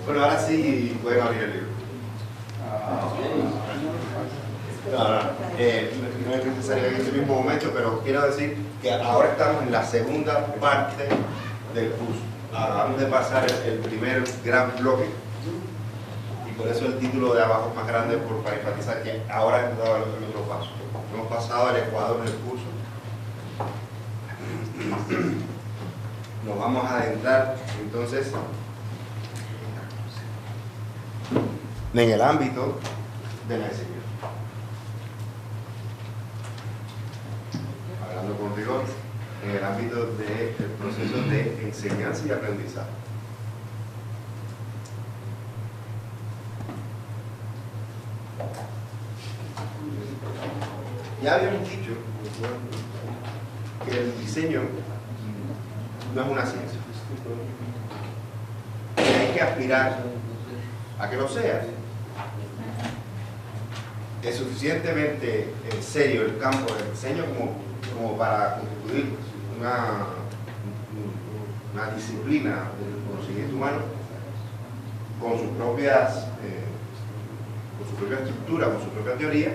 Bueno, ahora sí pueden abrir el libro. No es necesario en este mismo momento, pero quiero decir que ahora estamos en la segunda parte del curso. Acabamos de pasar el primer gran bloque y por eso el título de abajo es más grande para enfatizar que ahora hemos dado el otro paso. Hemos pasado al ecuador del curso. Nos vamos a adentrar entonces en el ámbito de la enseñanza. Hablando con rigor, en el ámbito del proceso de enseñanza y aprendizaje. Ya habíamos dicho que el diseño no es una ciencia. Hay que aspirar a que lo sea. Es suficientemente serio el campo del diseño como para constituir una disciplina del conocimiento humano con sus propias con su propia estructura, con su propia teoría,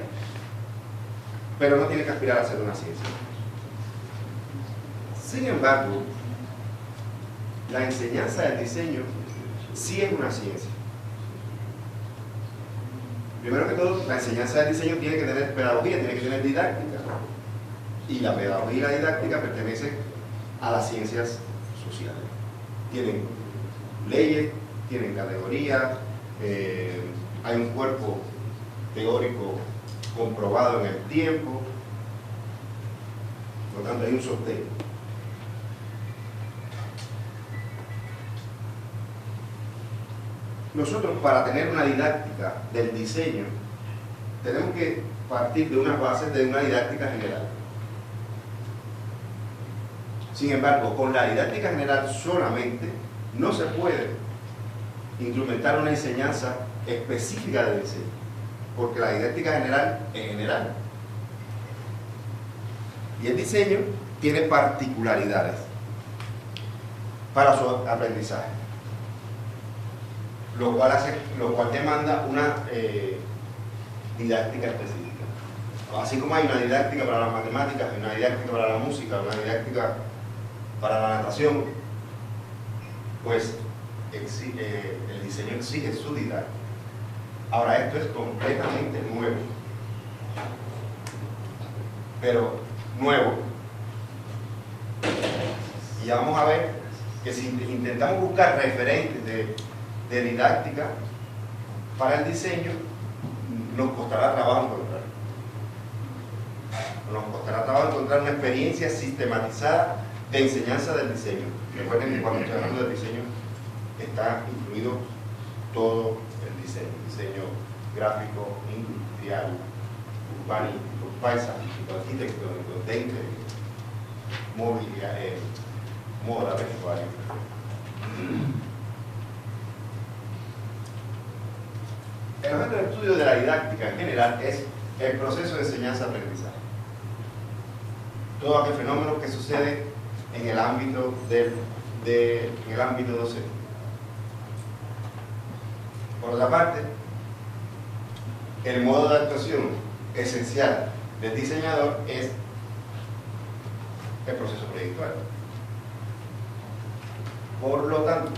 pero no tiene que aspirar a ser una ciencia. Sin embargo, la enseñanza del diseño sí es una ciencia. Primero que todo, la enseñanza del diseño tiene que tener pedagogía, tiene que tener didáctica. Y la pedagogía y la didáctica pertenecen a las ciencias sociales. Tienen leyes, tienen categorías, hay un cuerpo teórico comprobado en el tiempo, por lo tanto hay un sostén. Nosotros, para tener una didáctica del diseño, tenemos que partir de unas bases de una didáctica general. Sin embargo, con la didáctica general solamente no se puede instrumentar una enseñanza específica de diseño, porque la didáctica general es general. Y el diseño tiene particularidades para su aprendizaje, lo cual demanda una didáctica específica. Así como hay una didáctica para las matemáticas, hay una didáctica para la música, una didáctica para la natación, pues el diseño exige su didáctica. Ahora, esto es completamente nuevo, pero nuevo. Y ya vamos a ver que si intentamos buscar referentes de didáctica para el diseño, nos costará trabajo encontrar. Nos costará trabajo encontrar una experiencia sistematizada de enseñanza del diseño. Recuerden que cuando estoy hablando del diseño está incluido todo el diseño gráfico, industrial, urbanístico, paisajístico, arquitectónico, de interior, movilidad, moda, vestuario. El objeto de estudio de la didáctica en general es el proceso de enseñanza-aprendizaje. Todo aquel fenómeno que sucede en el ámbito docente. Por otra parte, el modo de actuación esencial del diseñador es el proceso proyectual. Por lo tanto,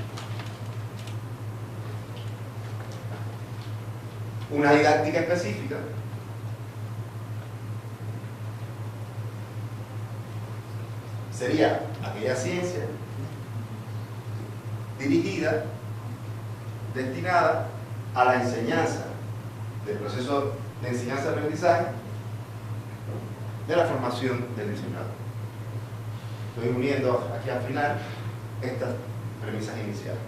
una didáctica específica sería aquella ciencia dirigida, destinada a la enseñanza del proceso de enseñanza-aprendizaje de la formación del diseñador. Estoy uniendo aquí al final estas premisas iniciales.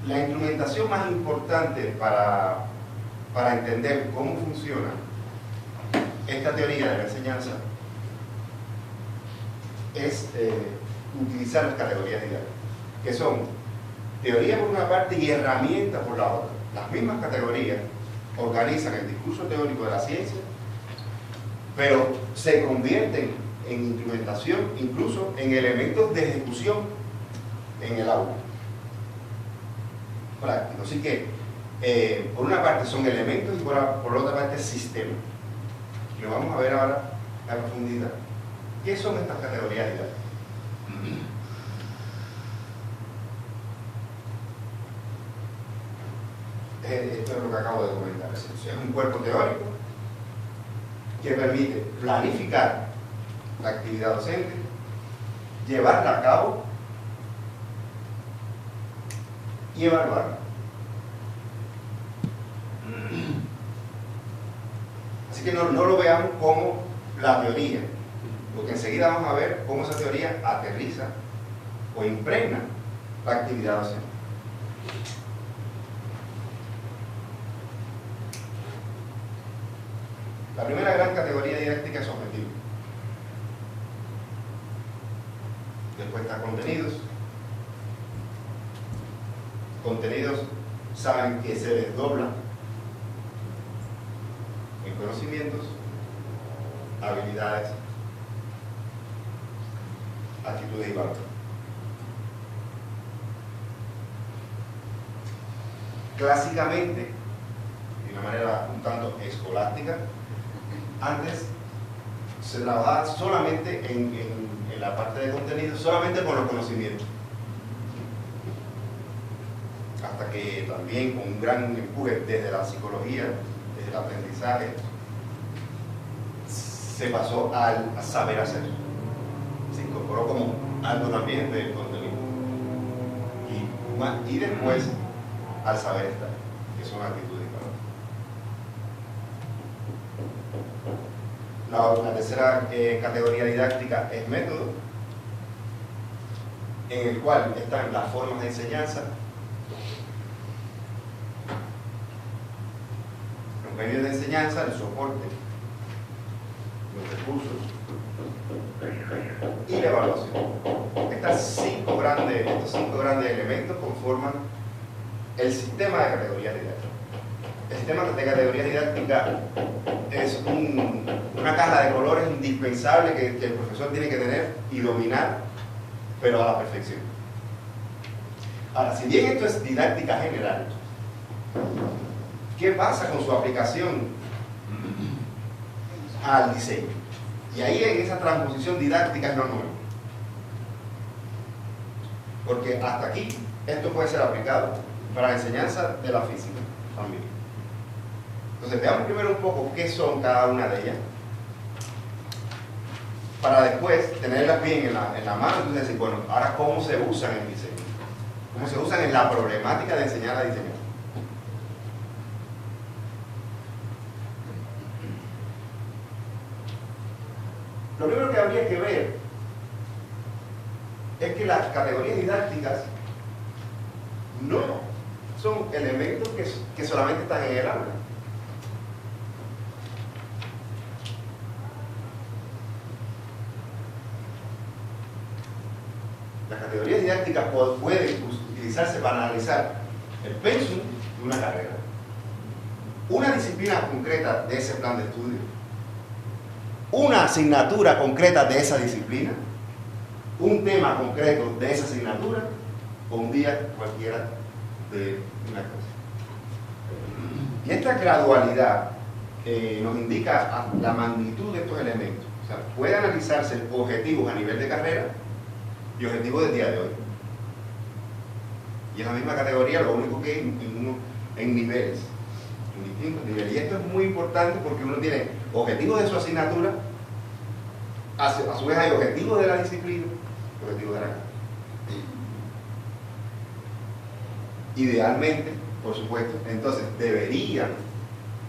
La instrumentación más importante para entender cómo funciona esta teoría de la enseñanza es utilizar las categorías didácticas, que son teoría por una parte y herramientas por la otra. Las mismas categorías organizan el discurso teórico de la ciencia, pero se convierten en instrumentación, incluso en elementos de ejecución en el aula. Práctico. Así que, por una parte son elementos y por otra parte sistemas. Y lo vamos a ver ahora a profundidad. ¿Qué son estas categorías didácticas? Esto es lo que acabo de comentar. Es un cuerpo teórico que permite planificar la actividad docente, llevarla a cabo y evaluarla. Así que no lo veamos como la teoría, porque enseguida vamos a ver cómo esa teoría aterriza o impregna la actividad docente. La primera gran categoría didáctica es objetivo. Después está contenidos. Contenidos saben que se desdoblan en conocimientos, habilidades, actitudes y valores. Clásicamente, de una manera un tanto escolástica, antes se trabajaba solamente en la parte de contenido, solamente con los conocimientos. Hasta que también con un gran empuje desde la psicología, desde el aprendizaje, se pasó al saber hacer. Se incorporó como algo también del contenido. Y después al saber estar, que son actitudes y valores. La tercera categoría didáctica es método, en el cual están las formas de enseñanza, los medios de enseñanza, el soporte, los recursos y la evaluación. Estos cinco grandes elementos conforman el sistema de categorías didácticas. El sistema de categorías didácticas es una caja de colores indispensable que el profesor tiene que tener y dominar, pero a la perfección. Ahora, si bien esto es didáctica general, ¿qué pasa con su aplicación al diseño? Y ahí en esa transposición didáctica es lo nuevo. Porque hasta aquí esto puede ser aplicado para la enseñanza de la física también. Entonces veamos primero un poco qué son cada una de ellas, para después tenerlas bien en la mano. Entonces decir, bueno, ahora cómo se usan en diseño, cómo se usan en la problemática de enseñar a diseñar. Lo primero que habría que ver es que las categorías didácticas no son elementos que solamente están en el aula. Las categorías didácticas pueden utilizarse para analizar el pensum de una carrera, una disciplina concreta de ese plan de estudio, una asignatura concreta de esa disciplina, un tema concreto de esa asignatura o un día cualquiera de una cosa. Y esta gradualidad nos indica la magnitud de estos elementos. O sea, puede analizarse objetivos a nivel de carrera y objetivos del día de hoy. Y en la misma categoría, lo único que en niveles, en distintos niveles. Y esto es muy importante porque uno tiene objetivos de su asignatura, a su vez hay objetivos de la disciplina y objetivos de la carrera. Idealmente, por supuesto, entonces deberían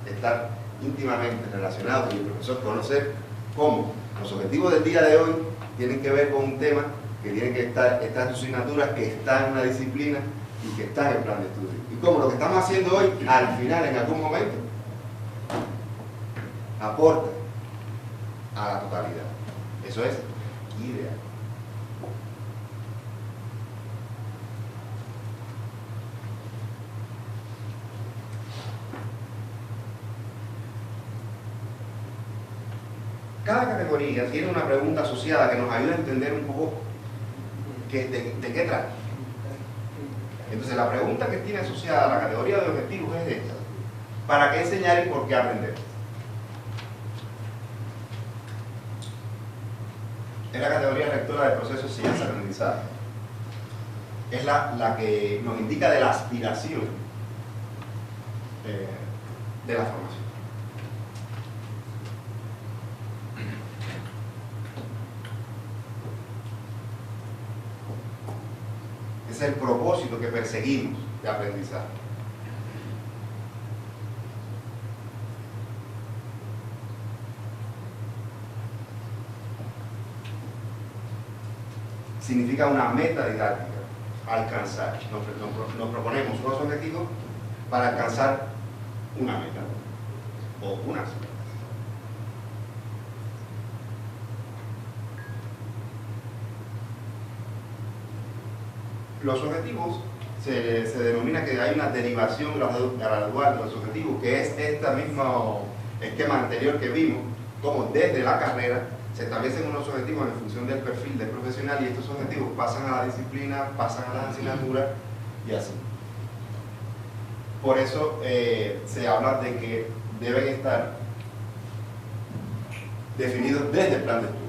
estar íntimamente relacionados y el profesor conocer cómo los objetivos del día de hoy tienen que ver con un tema que tiene que estar en su asignatura, que está en una disciplina y que está en el plan de estudio. Y como lo que estamos haciendo hoy, al final, en algún momento, aporta a la totalidad. Eso es ideal. Cada categoría tiene una pregunta asociada que nos ayuda a entender un poco de qué trata. Entonces la pregunta que tiene asociada a la categoría de objetivos es esta: ¿para qué enseñar y por qué aprender? Es la categoría rectora del proceso de enseñanza-aprendizaje. Es la que nos indica de la aspiración de la formación. Es el propósito que perseguimos de aprendizaje. Significa una meta didáctica, alcanzar. Nos proponemos unos objetivos para alcanzar una meta o unas metas. Los objetivos se denomina que hay una derivación gradual de los objetivos, que es este mismo esquema anterior que vimos, como desde la carrera se establecen unos objetivos en función del perfil del profesional y estos objetivos pasan a la disciplina, pasan a las asignaturas y así. Por eso se habla de que deben estar definidos desde el plan de estudio.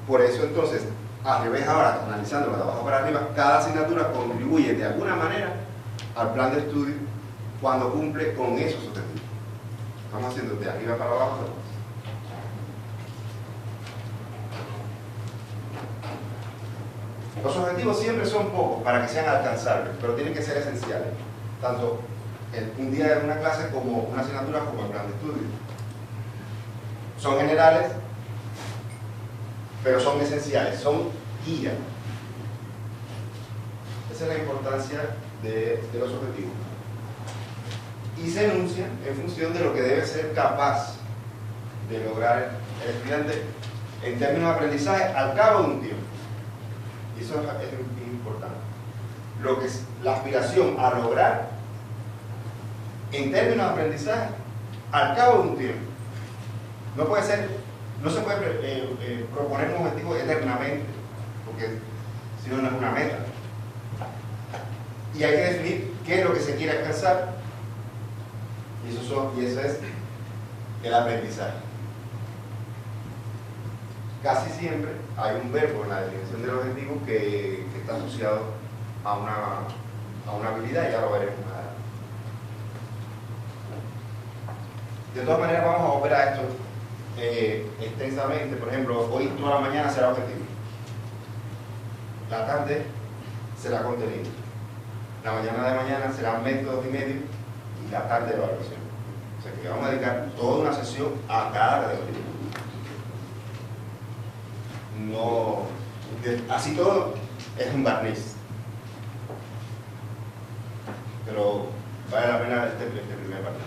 Por eso entonces, al revés ahora, analizándolo de abajo para arriba, cada asignatura contribuye de alguna manera al plan de estudio cuando cumple con esos objetivos. Estamos haciendo de arriba para abajo. Los objetivos siempre son pocos para que sean alcanzables, pero tienen que ser esenciales, tanto un día de una clase como una asignatura como el plan de estudio. Son generales, pero son esenciales, son guía. Esa es la importancia de los objetivos. Y se enuncian en función de lo que debe ser capaz de lograr el estudiante en términos de aprendizaje al cabo de un tiempo. Y eso es importante. Lo que es la aspiración a lograr en términos de aprendizaje al cabo de un tiempo. No puede ser, no se puede proponer un objetivo eternamente, porque si no, no es una meta. Y hay que definir qué es lo que se quiere alcanzar, y eso es el aprendizaje. Casi siempre hay un verbo en la definición del objetivo que está asociado a una habilidad, y ya lo veremos. De todas maneras, vamos a volver a esto extensamente. Por ejemplo, hoy toda la mañana será objetivo, la tarde será contenido, la mañana de mañana serán métodos y medios, y la tarde evaluación. O sea que vamos a dedicar toda una sesión a cada categoría. No, así todo es un barniz, pero vale la pena este primer barniz.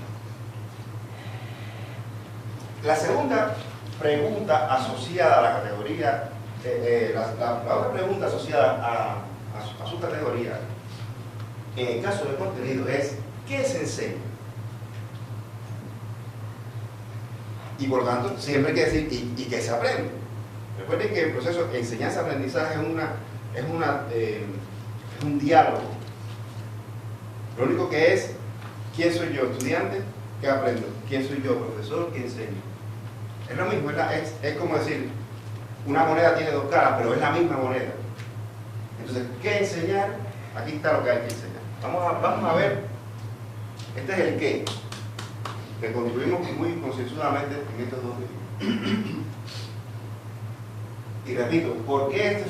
La segunda pregunta asociada a la categoría, la otra pregunta asociada a su categoría, en el caso del contenido, es ¿qué se enseña? Y por lo tanto, siempre hay que decir ¿y qué se aprende? Recuerden que el proceso de enseñanza-aprendizaje es un diálogo. Lo único que es, ¿quién soy yo, estudiante? ¿Qué aprendo? ¿Quién soy yo, profesor? ¿Qué enseño? Es lo mismo, es como decir, una moneda tiene dos caras, pero es la misma moneda. Entonces, ¿qué enseñar? Aquí está lo que hay que enseñar. Vamos a ver, este es el qué, que contribuimos muy concienzudamente en estos dos videos. Y repito, ¿por qué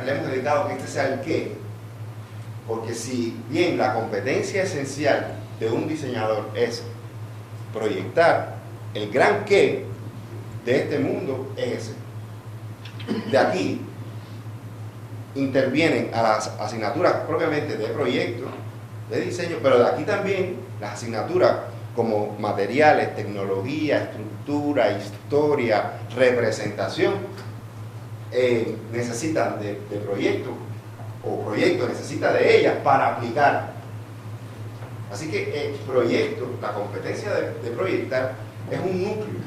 le hemos dedicado que este sea el qué? Porque si bien la competencia esencial de un diseñador es proyectar el gran qué de este mundo, es ese. De aquí intervienen a las asignaturas propiamente de proyecto, de diseño, pero de aquí también las asignaturas como materiales, tecnología, estructura, historia, representación, necesitan de proyecto, o proyecto necesita de ellas para aplicar Así que el proyecto, la competencia de proyectar, es un núcleo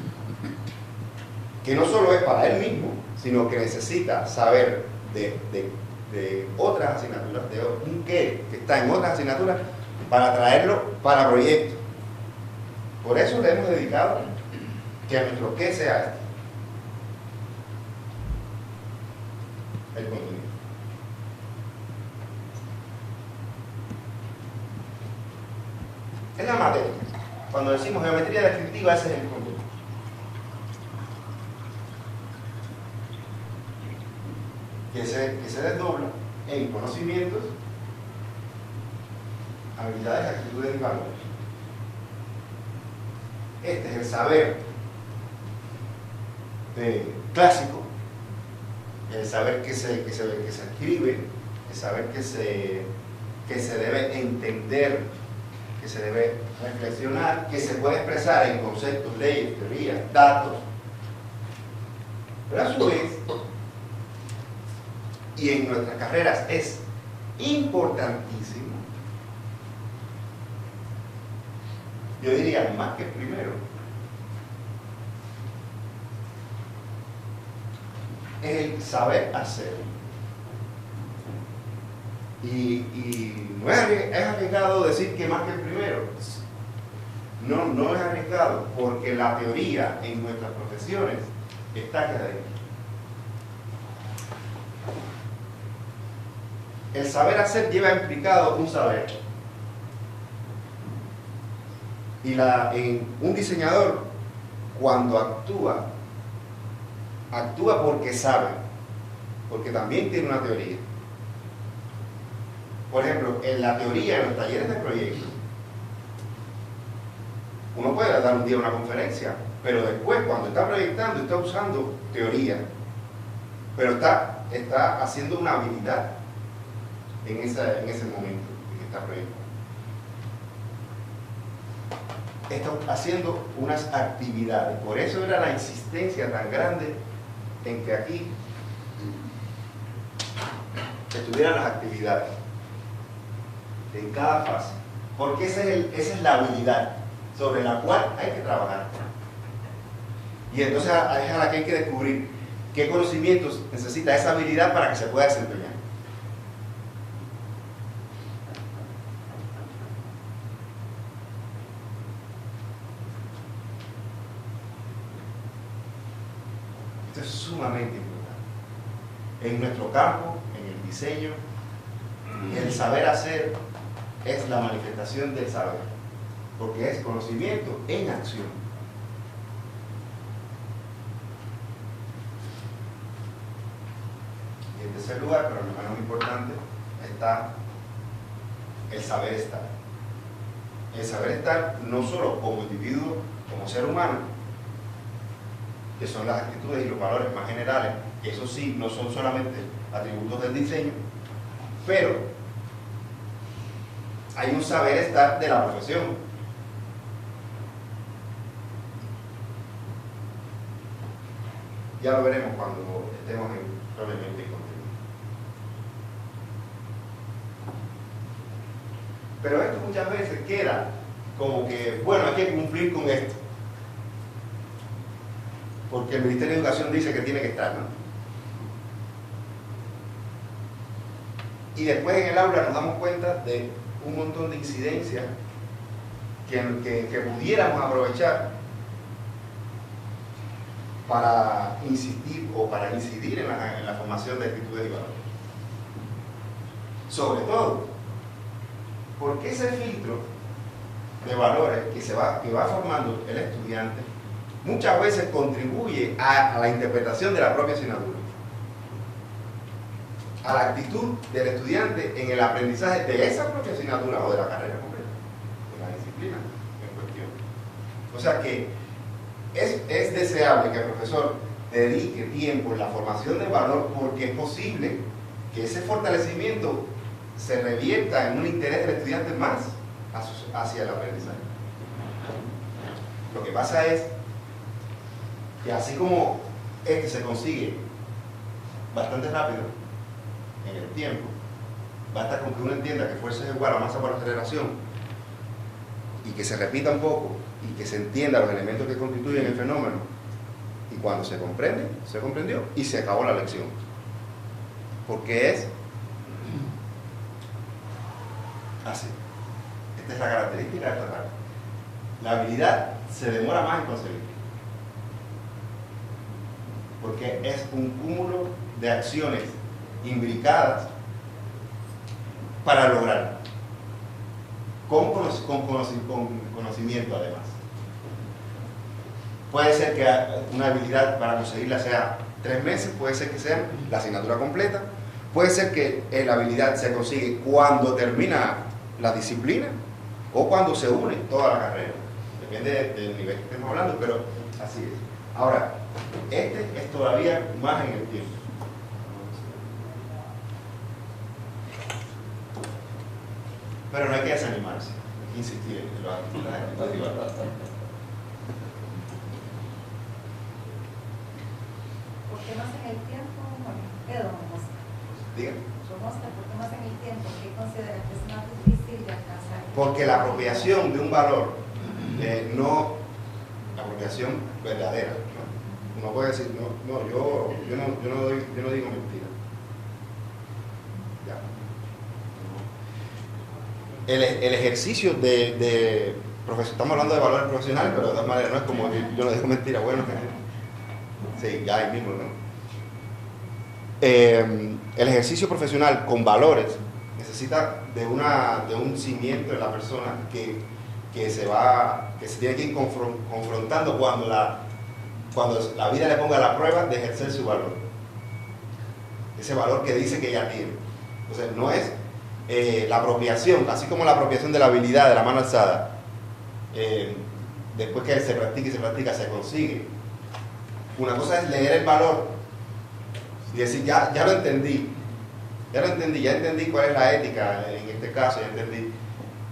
que no solo es para él mismo, sino que necesita saber de otras asignaturas, de un qué que está en otras asignaturas, para traerlo para proyectos. Por eso le hemos dedicado que nuestro qué sea esto, el contenido. Es la materia. Cuando decimos geometría descriptiva, ese es el contenido. Que se desdobla en conocimientos, habilidades, actitudes y valores. Este es el saber clásico, el saber que se escribe, el saber que se debe entender, que se debe reflexionar, que se puede expresar en conceptos, leyes, teorías, datos. Pero a su vez, y en nuestras carreras es importantísimo, yo diría más que primero, es el saber hacer. Y no es arriesgado decir que más que el primero. No es arriesgado, porque la teoría en nuestras profesiones está académica. El saber hacer lleva implicado un saber. Y un diseñador, cuando actúa porque sabe, porque también tiene una teoría. Por ejemplo, en la teoría, en los talleres de proyectos, uno puede dar un día una conferencia, pero después, cuando está proyectando, está usando teoría, pero está haciendo una habilidad en ese momento en que está proyectando. Está haciendo unas actividades. Por eso era la insistencia tan grande en que aquí estuvieran las actividades en cada fase, porque esa es la habilidad sobre la cual hay que trabajar. Y entonces es a la que hay que descubrir qué conocimientos necesita esa habilidad para que se pueda desempeñar. Esto es sumamente importante. En nuestro campo, en el diseño, el saber hacer es la manifestación del saber, porque es conocimiento en acción. Y en tercer lugar, pero no menos importante, está el saber estar. El saber estar no solo como individuo, como ser humano, que son las actitudes y los valores más generales, que eso sí, no son solamente atributos del diseño, pero hay un saber estar de la profesión. Ya lo veremos cuando estemos probablemente en contenido. Pero esto muchas veces queda como que, bueno, hay que cumplir con esto, porque el Ministerio de Educación dice que tiene que estar, ¿no? Y después en el aula nos damos cuenta de un montón de incidencias que pudiéramos aprovechar para insistir o para incidir en la formación de actitudes y valores. Sobre todo, porque ese filtro de valores que va formando el estudiante muchas veces contribuye a la interpretación de la propia asignatura, a la actitud del estudiante en el aprendizaje de esa propia asignatura o de la carrera completa, de la disciplina en cuestión. O sea que es deseable que el profesor dedique tiempo en la formación de valor, porque es posible que ese fortalecimiento se revierta en un interés del estudiante más hacia el aprendizaje. Lo que pasa es que así como se consigue bastante rápido en el tiempo, basta con que uno entienda que fuerza es igual a masa por aceleración, y que se repita un poco y que se entienda los elementos que constituyen el fenómeno, y cuando se comprende, se comprendió y se acabó la lección. Porque es así. Esta es la característica de esta parte. La habilidad se demora más en conseguir, porque es un cúmulo de acciones imbricadas para lograrlo, con conocimiento además. Puede ser que una habilidad para conseguirla sea 3 meses, puede ser que sea la asignatura completa, puede ser que la habilidad se consigue cuando termina la disciplina o cuando se une toda la carrera. Depende del nivel que estemos hablando, pero así es. Ahora, este es todavía más en el tiempo. Pero no hay que desanimarse, hay que insistir en los actividades. ¿Por qué más en el tiempo? Bueno, Diga. ¿Por qué más en el tiempo? ¿Qué considera que es más difícil de alcanzar? Porque la apropiación de un valor, la apropiación verdadera, ¿no? Uno puede decir, yo no digo mentira. Ya. El ejercicio de profesión, estamos hablando de valores profesionales, pero de todas maneras no es como yo no digo mentira, bueno, sí, ya ahí mismo, ¿no? El ejercicio profesional con valores necesita de un cimiento de la persona que se tiene que ir confrontando cuando la vida le ponga la prueba de ejercer su valor, ese valor que dice que ya tiene. Entonces no es la apropiación, así como la apropiación de la habilidad de la mano alzada, después que se practica y se practica se consigue. Una cosa es leer el valor y decir, ya lo entendí, ya entendí cuál es la ética en este caso, ya entendí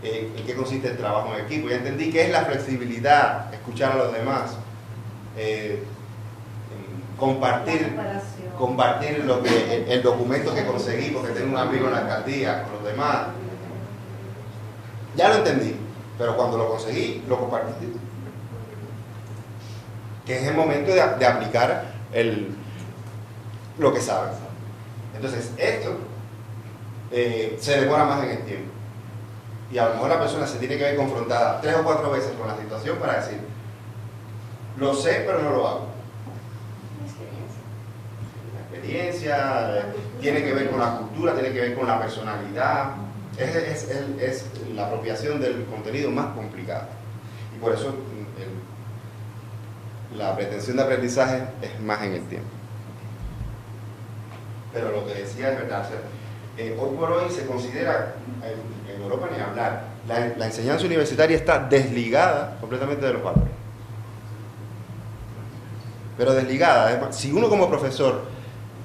en qué consiste el trabajo en equipo, ya entendí qué es la flexibilidad, escuchar a los demás, compartir el documento que conseguí porque tengo un amigo en la alcaldía con los demás. Ya lo entendí, pero cuando lo conseguí, lo compartí. Que es el momento de aplicar lo que sabes. Entonces, esto se demora más en el tiempo. Y a lo mejor la persona se tiene que ver confrontada 3 o 4 veces con la situación para decir, lo sé, pero no lo hago. La experiencia tiene que ver con la cultura, tiene que ver con la personalidad. Es la apropiación del contenido más complicado. Y por eso la pretensión de aprendizaje es más en el tiempo. Pero lo que decía es verdad. Hoy por hoy se considera, en Europa ni hablar, la enseñanza universitaria está desligada completamente de los valores. Pero desligada. Si uno como profesor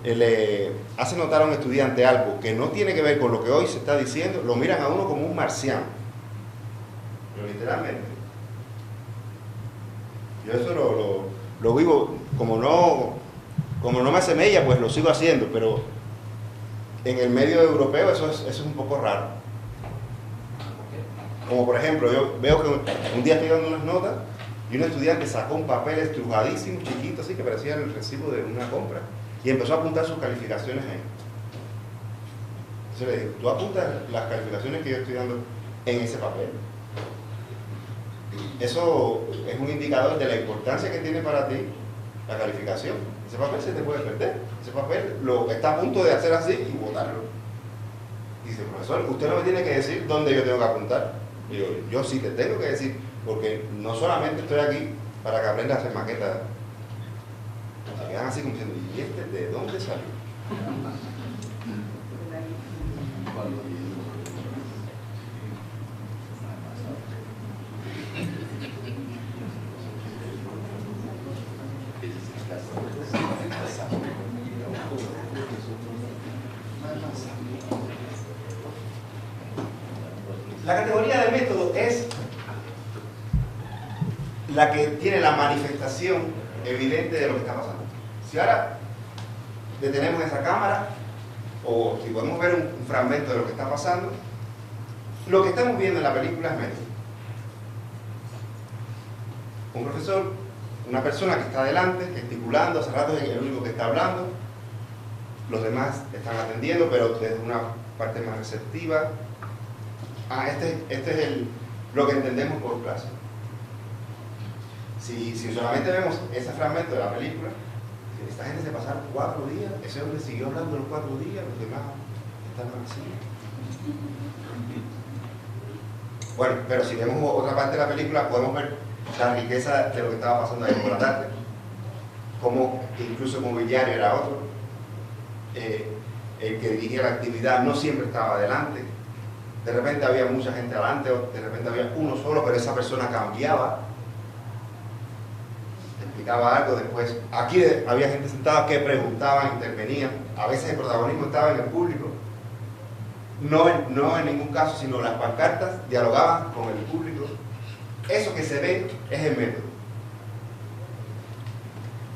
le hace notar a un estudiante algo que no tiene que ver con lo que hoy se está diciendo, lo miran a uno como un marciano. Pero literalmente. Yo eso lo vivo, como no me hace mella, pues lo sigo haciendo, pero en el medio europeo eso es un poco raro. Como por ejemplo, yo veo que un día estoy dando unas notas y un estudiante sacó un papel estrujadísimo, chiquito, así que parecía el recibo de una compra, y empezó a apuntar sus calificaciones ahí. Entonces le digo, tú apuntas las calificaciones que yo estoy dando en ese papel. Eso es un indicador de la importancia que tiene para ti la calificación. Ese papel se te puede perder. Ese papel está a punto de hacer así y botarlo. Y dice, profesor, usted no me tiene que decir dónde yo tengo que apuntar. Y yo sí te tengo que decir, porque no solamente estoy aquí para que aprendas a hacer maquetas. Se quedan así como diciendo, ¿y este de dónde salió? La categoría de método es la que tiene la manifestación evidente de lo que está pasando. Si ahora detenemos esa cámara, o si podemos ver un fragmento de lo que está pasando, lo que estamos viendo en la película es método. Un profesor, una persona que está adelante, gesticulando, hace rato es el único que está hablando, los demás están atendiendo, pero desde una parte más receptiva. Este es lo que entendemos por clase. Si solamente vemos ese fragmento de la película, esta gente se pasaron 4 días, ese hombre siguió hablando los 4 días, los demás estaban así. Bueno, pero si vemos otra parte de la película, podemos ver la riqueza de lo que estaba pasando ahí por la tarde. Como incluso el mobiliario era otro. El que dirigía la actividad no siempre estaba adelante. De repente había mucha gente adelante, o de repente había uno solo, pero esa persona cambiaba. Explicaba algo después. Aquí había gente sentada que preguntaban, intervenían. A veces el protagonismo estaba en el público. No en ningún caso, sino las pancartas dialogaban con el público. Eso que se ve es el método.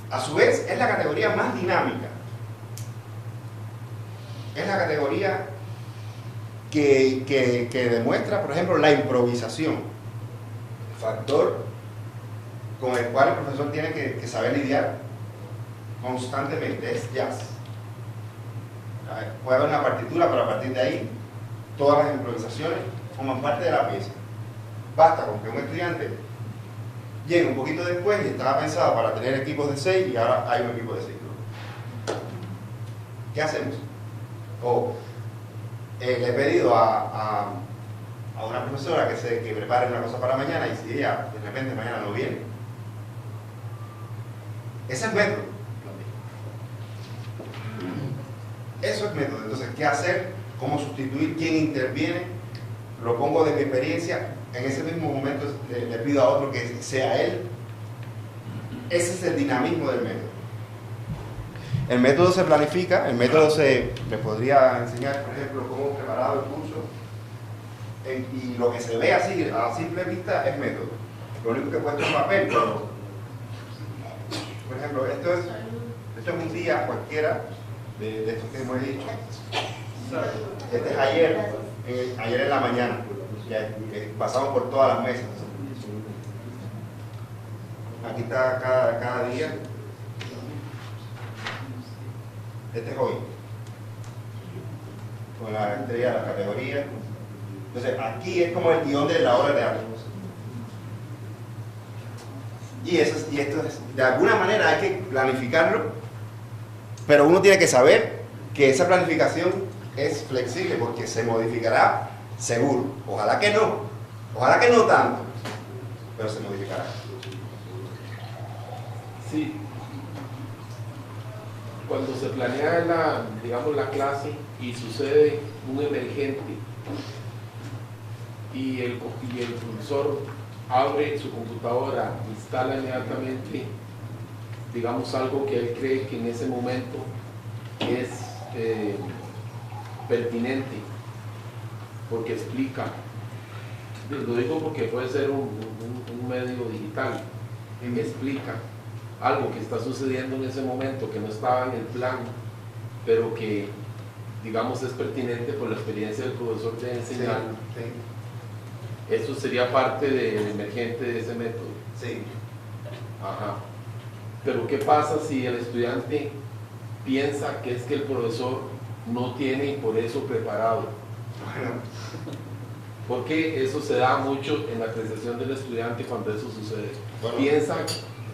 A su vez, es la categoría más dinámica. Es la categoría que demuestra, por ejemplo, la improvisación. Factor con el cual el profesor tiene que saber lidiar constantemente. Es jazz. Puede haber una partitura, pero a partir de ahí todas las improvisaciones forman parte de la pieza. Basta con que un estudiante llegue un poquito después y estaba pensado para tener equipos de 6 y ahora hay un equipo de 6. ¿Qué hacemos? Le he pedido a una profesora que prepare una cosa para mañana, y si ella de repente mañana no viene, ese es método. Eso es método. Entonces, ¿qué hacer? ¿Cómo sustituir? ¿Quién interviene? Lo pongo de mi experiencia. En ese mismo momento le pido a otro que sea él. Ese es el dinamismo del método. El método se planifica, el método le podría enseñar, por ejemplo, cómo preparado el curso, y lo que se ve así, a simple vista, es método. Lo único que he puesto en papel, por ejemplo, esto es un día cualquiera de estos que hemos dicho. Este es ayer en la mañana, que pasamos por todas las mesas. Aquí está cada día. Este es hoy, con la estrella de la categoría. Entonces, aquí es como el guión de la obra de arte. Y esto es, de alguna manera hay que planificarlo, pero uno tiene que saber que esa planificación es flexible, porque se modificará seguro. Ojalá que no tanto, pero se modificará. Sí. Cuando se planea la clase y sucede un emergente y el profesor abre su computadora, instala inmediatamente, digamos, algo que él cree que en ese momento es pertinente, porque explica. Lo digo porque puede ser un medio digital, explica algo que está sucediendo en ese momento, que no estaba en el plan, pero que, digamos, es pertinente por la experiencia del profesor de enseñar. Sí. Eso sería parte del emergente de ese método. Sí. Ajá. Pero ¿qué pasa si el estudiante piensa que es que el profesor no tiene y por eso preparado? Bueno. Porque eso se da mucho en la apreciación del estudiante cuando eso sucede. Bueno.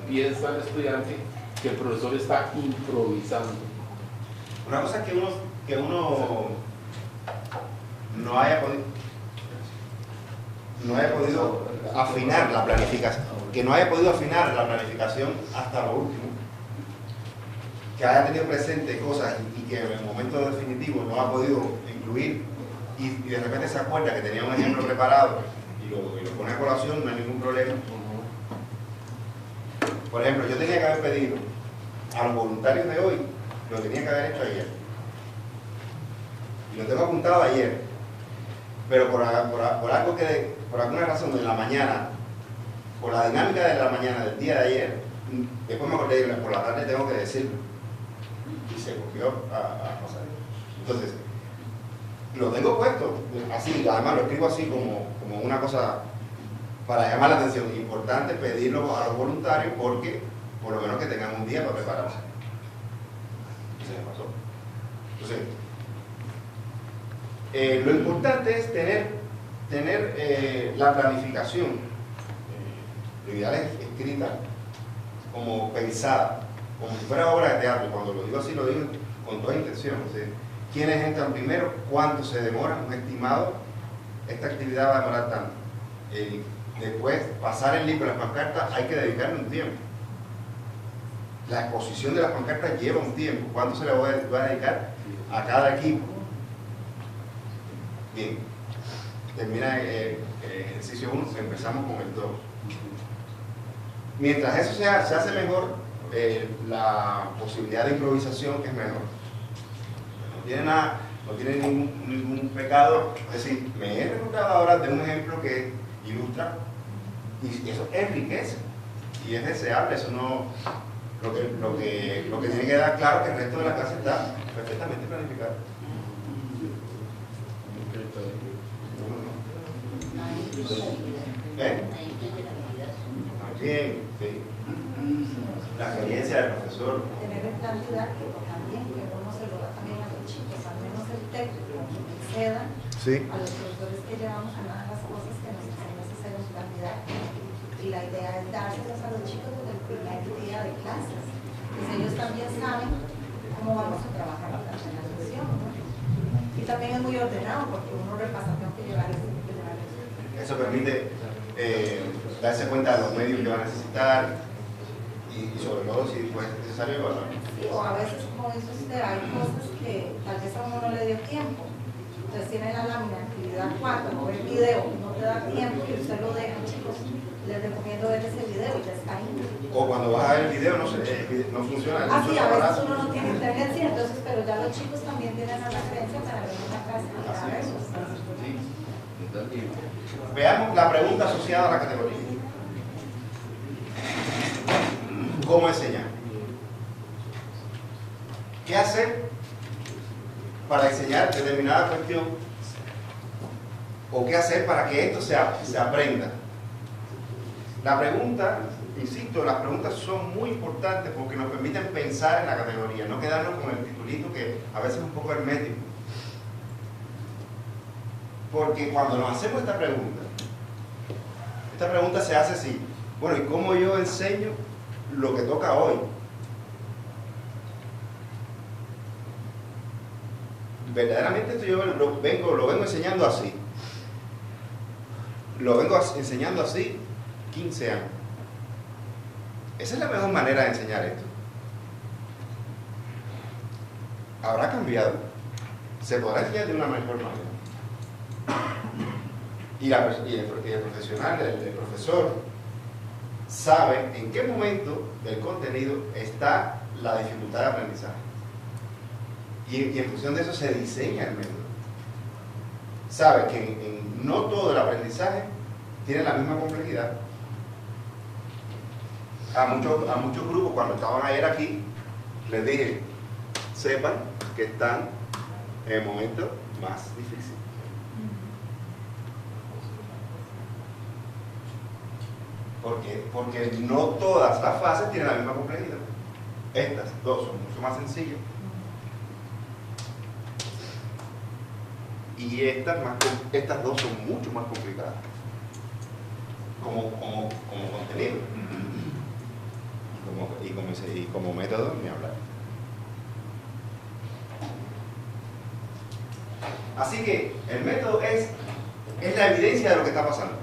Piensa el estudiante que el profesor está improvisando. Una cosa es que uno no haya podido afinar la planificación, hasta lo último, que haya tenido presente cosas y que en el momento definitivo no ha podido incluir, y de repente se acuerda que tenía un ejemplo preparado y lo pone a colación, no hay ningún problema. Por ejemplo, yo tenía que haber pedido a los voluntarios de hoy, lo tenía que haber hecho ayer. Y lo tengo apuntado ayer. Pero por alguna razón en la mañana, por la dinámica de la mañana del día de ayer, después me acordé que por la tarde tengo que decirlo. Y se cogió a pasar. Entonces, lo tengo puesto, así, además lo escribo así como una cosa para llamar la atención. Importante pedirlo a los voluntarios porque por lo menos que tengan un día para prepararse. Se me pasó. Entonces, lo importante es tener la planificación, lo ideal es escrita, como pensada, como si fuera obra de teatro. Cuando lo digo así, lo digo con toda intención. O sea, ¿quiénes entran primero? ¿Cuánto se demora? Un estimado. Esta actividad va a demorar tanto. Después, pasar el libro, las pancartas, hay que dedicarle un tiempo. La exposición de las pancartas lleva un tiempo. ¿Cuánto se le va a dedicar a cada equipo? Bien, termina el ejercicio 1, empezamos con el 2. Mientras eso se hace mejor, la posibilidad de improvisación es menor. No tiene nada, no tiene ningún pecado. Es decir, me he recordado ahora de un ejemplo que ilustra, y eso enriquece, y es deseable. Eso no, lo que tiene que quedar claro es que el resto de la clase está perfectamente planificado. Bien, sí. La experiencia del profesor. Tener el plan didáctico también, que uno se lo da también a los chicos, al menos el texto, que ceda Sí. a los profesores que llevamos. Una de las cosas que nos enseña es hacer un plan didáctico. Y la idea es dárselos a los chicos desde el primer día de clases. Pues ellos también saben cómo vamos a trabajar la sesión, ¿no? Y también es muy ordenado porque uno repasa, tengo que llevar eso. Eso permite darse cuenta de los medios que va a necesitar y sobre todo si es necesario evaluar. Sí, o a veces, como dice usted, hay cosas que tal vez a uno no le dio tiempo. Entonces tiene la lámina, actividad 4, o el video, no te da tiempo y usted lo deja, chicos. Les recomiendo ver ese video y ya está ahí. O cuando vas a ver el video no funciona. Sí, a veces uno no tiene internet, sí, entonces, pero ya los chicos también tienen la referencia para ver una clase y para verlos. Veamos la pregunta asociada a la categoría. ¿Cómo enseñar? ¿Qué hacer para enseñar determinada cuestión? ¿O qué hacer para que esto se aprenda? La pregunta, insisto, las preguntas son muy importantes porque nos permiten pensar en la categoría, no quedarnos con el titulito que a veces es un poco hermético. Porque cuando nos hacemos esta pregunta se hace así: bueno, ¿y cómo yo enseño lo que toca hoy? Verdaderamente esto yo lo vengo enseñando así. Lo vengo enseñando así 15 años. Esa es la mejor manera de enseñar esto. ¿Habrá cambiado? ¿Se podrá enseñar de una mejor manera? Y el profesional, el profesor, sabe en qué momento del contenido está la dificultad de aprendizaje. Y en función de eso se diseña el método. Sabe que no todo el aprendizaje tiene la misma complejidad. A muchos grupos, cuando estaban ayer aquí, les dije: sepan que están en el momento más difícil. Porque no todas las fases tienen la misma complejidad. Estas dos son mucho más sencillas y estas dos son mucho más complicadas como contenido y como método, ni hablar. Así que el método es la evidencia de lo que está pasando.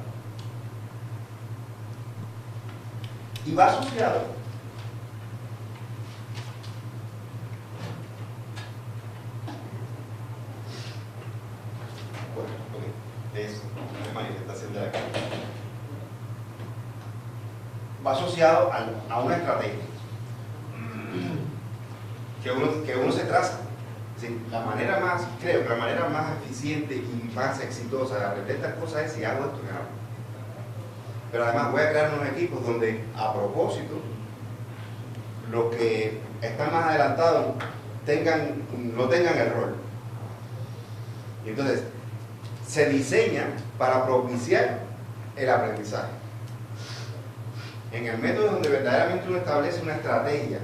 Y va asociado es una manifestación de la actividad. Va asociado a una estrategia que uno se traza. Es decir, creo que la manera más eficiente y más exitosa de aprender estas cosas es si hago esto que hago. Pero además voy a crear unos equipos donde, a propósito, los que están más adelantados no tengan el rol. Y entonces se diseña para propiciar el aprendizaje. En el método es donde verdaderamente uno establece una estrategia.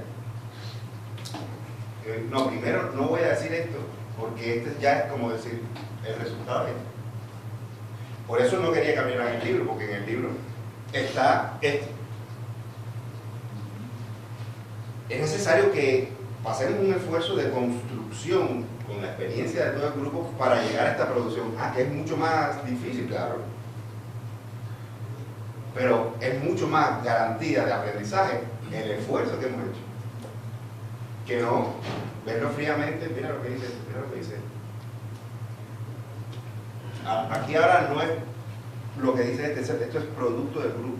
No, primero no voy a decir esto, porque este ya es como decir el resultado de esto. Por eso no quería cambiar en el libro, porque en el libro está esto. Es necesario que pasemos un esfuerzo de construcción con la experiencia de todo el grupo para llegar a esta producción. Que es mucho más difícil, claro. Pero es mucho más garantía de aprendizaje el esfuerzo que hemos hecho. Que no verlo fríamente, mira lo que dice, mira lo que dice. Aquí ahora no es lo que dice esto es producto del grupo.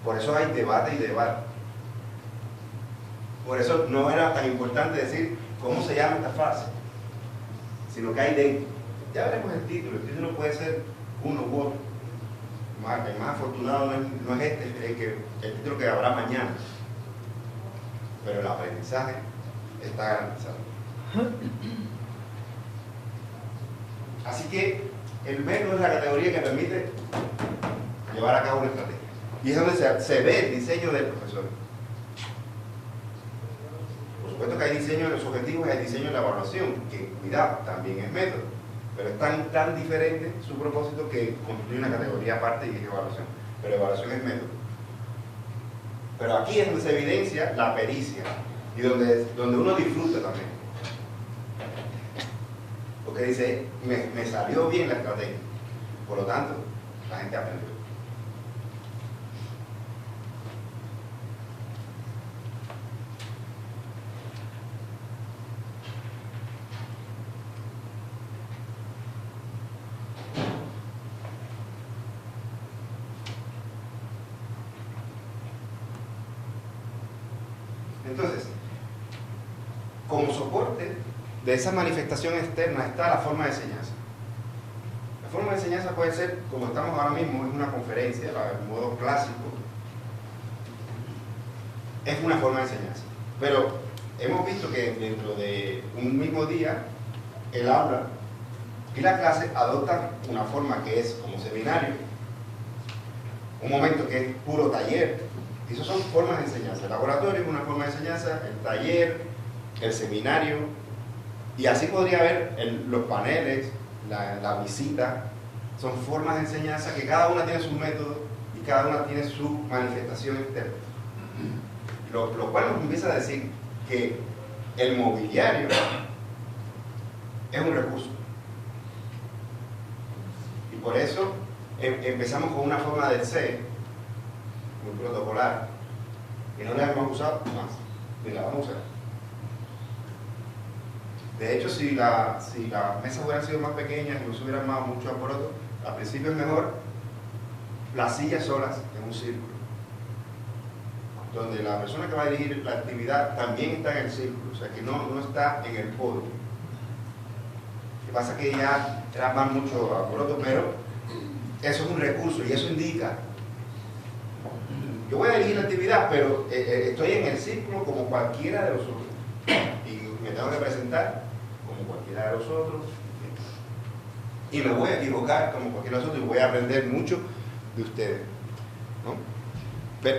Por eso hay debate y debate. Por eso no era tan importante decir cómo se llama esta frase, sino que hay dentro. Ya veremos el título puede ser uno u otro. El más afortunado no es el título que habrá mañana, pero el aprendizaje está garantizado. Así que el método es la categoría que permite llevar a cabo una estrategia. Y es donde se ve el diseño del profesor. Por supuesto que hay diseño de los objetivos y hay diseño de la evaluación, que cuidado, también es método. Pero es tan diferente su propósito que constituye una categoría aparte y es evaluación. Pero evaluación es método. Pero aquí es donde se evidencia la pericia y donde uno disfruta también. Porque dice, me salió bien la estrategia. Por lo tanto, la gente aprendió. Entonces, como soporte de esa manifestación externa está la forma de enseñanza. La forma de enseñanza puede ser, como estamos ahora mismo, es una conferencia, el modo clásico, es una forma de enseñanza. Pero hemos visto que dentro de un mismo día, el aula y la clase adoptan una forma que es como seminario, un momento que es puro taller. Esas son formas de enseñanza. El laboratorio es una forma de enseñanza, el taller, el seminario, y así podría haber los paneles, la visita, son formas de enseñanza que cada una tiene su método y cada una tiene su manifestación externa. Lo cual nos empieza a decir que el mobiliario es un recurso. Y por eso empezamos con una forma del ser muy protocolar, y no la hemos usado más, ni la vamos a usar. De hecho, si las mesas hubieran sido más pequeñas y no se hubieran armado mucho alboroto, al principio es mejor las sillas solas en un círculo, donde la persona que va a dirigir la actividad también está en el círculo, o sea que no está en el podio. Lo que pasa es que ya arman mucho alboroto, pero eso es un recurso y eso indica: yo voy a dirigir la actividad, pero estoy en el círculo como cualquiera de los otros. Y me tengo que presentar como cualquiera de los otros. Y me voy a equivocar como cualquiera de los otros y voy a aprender mucho de ustedes, ¿no?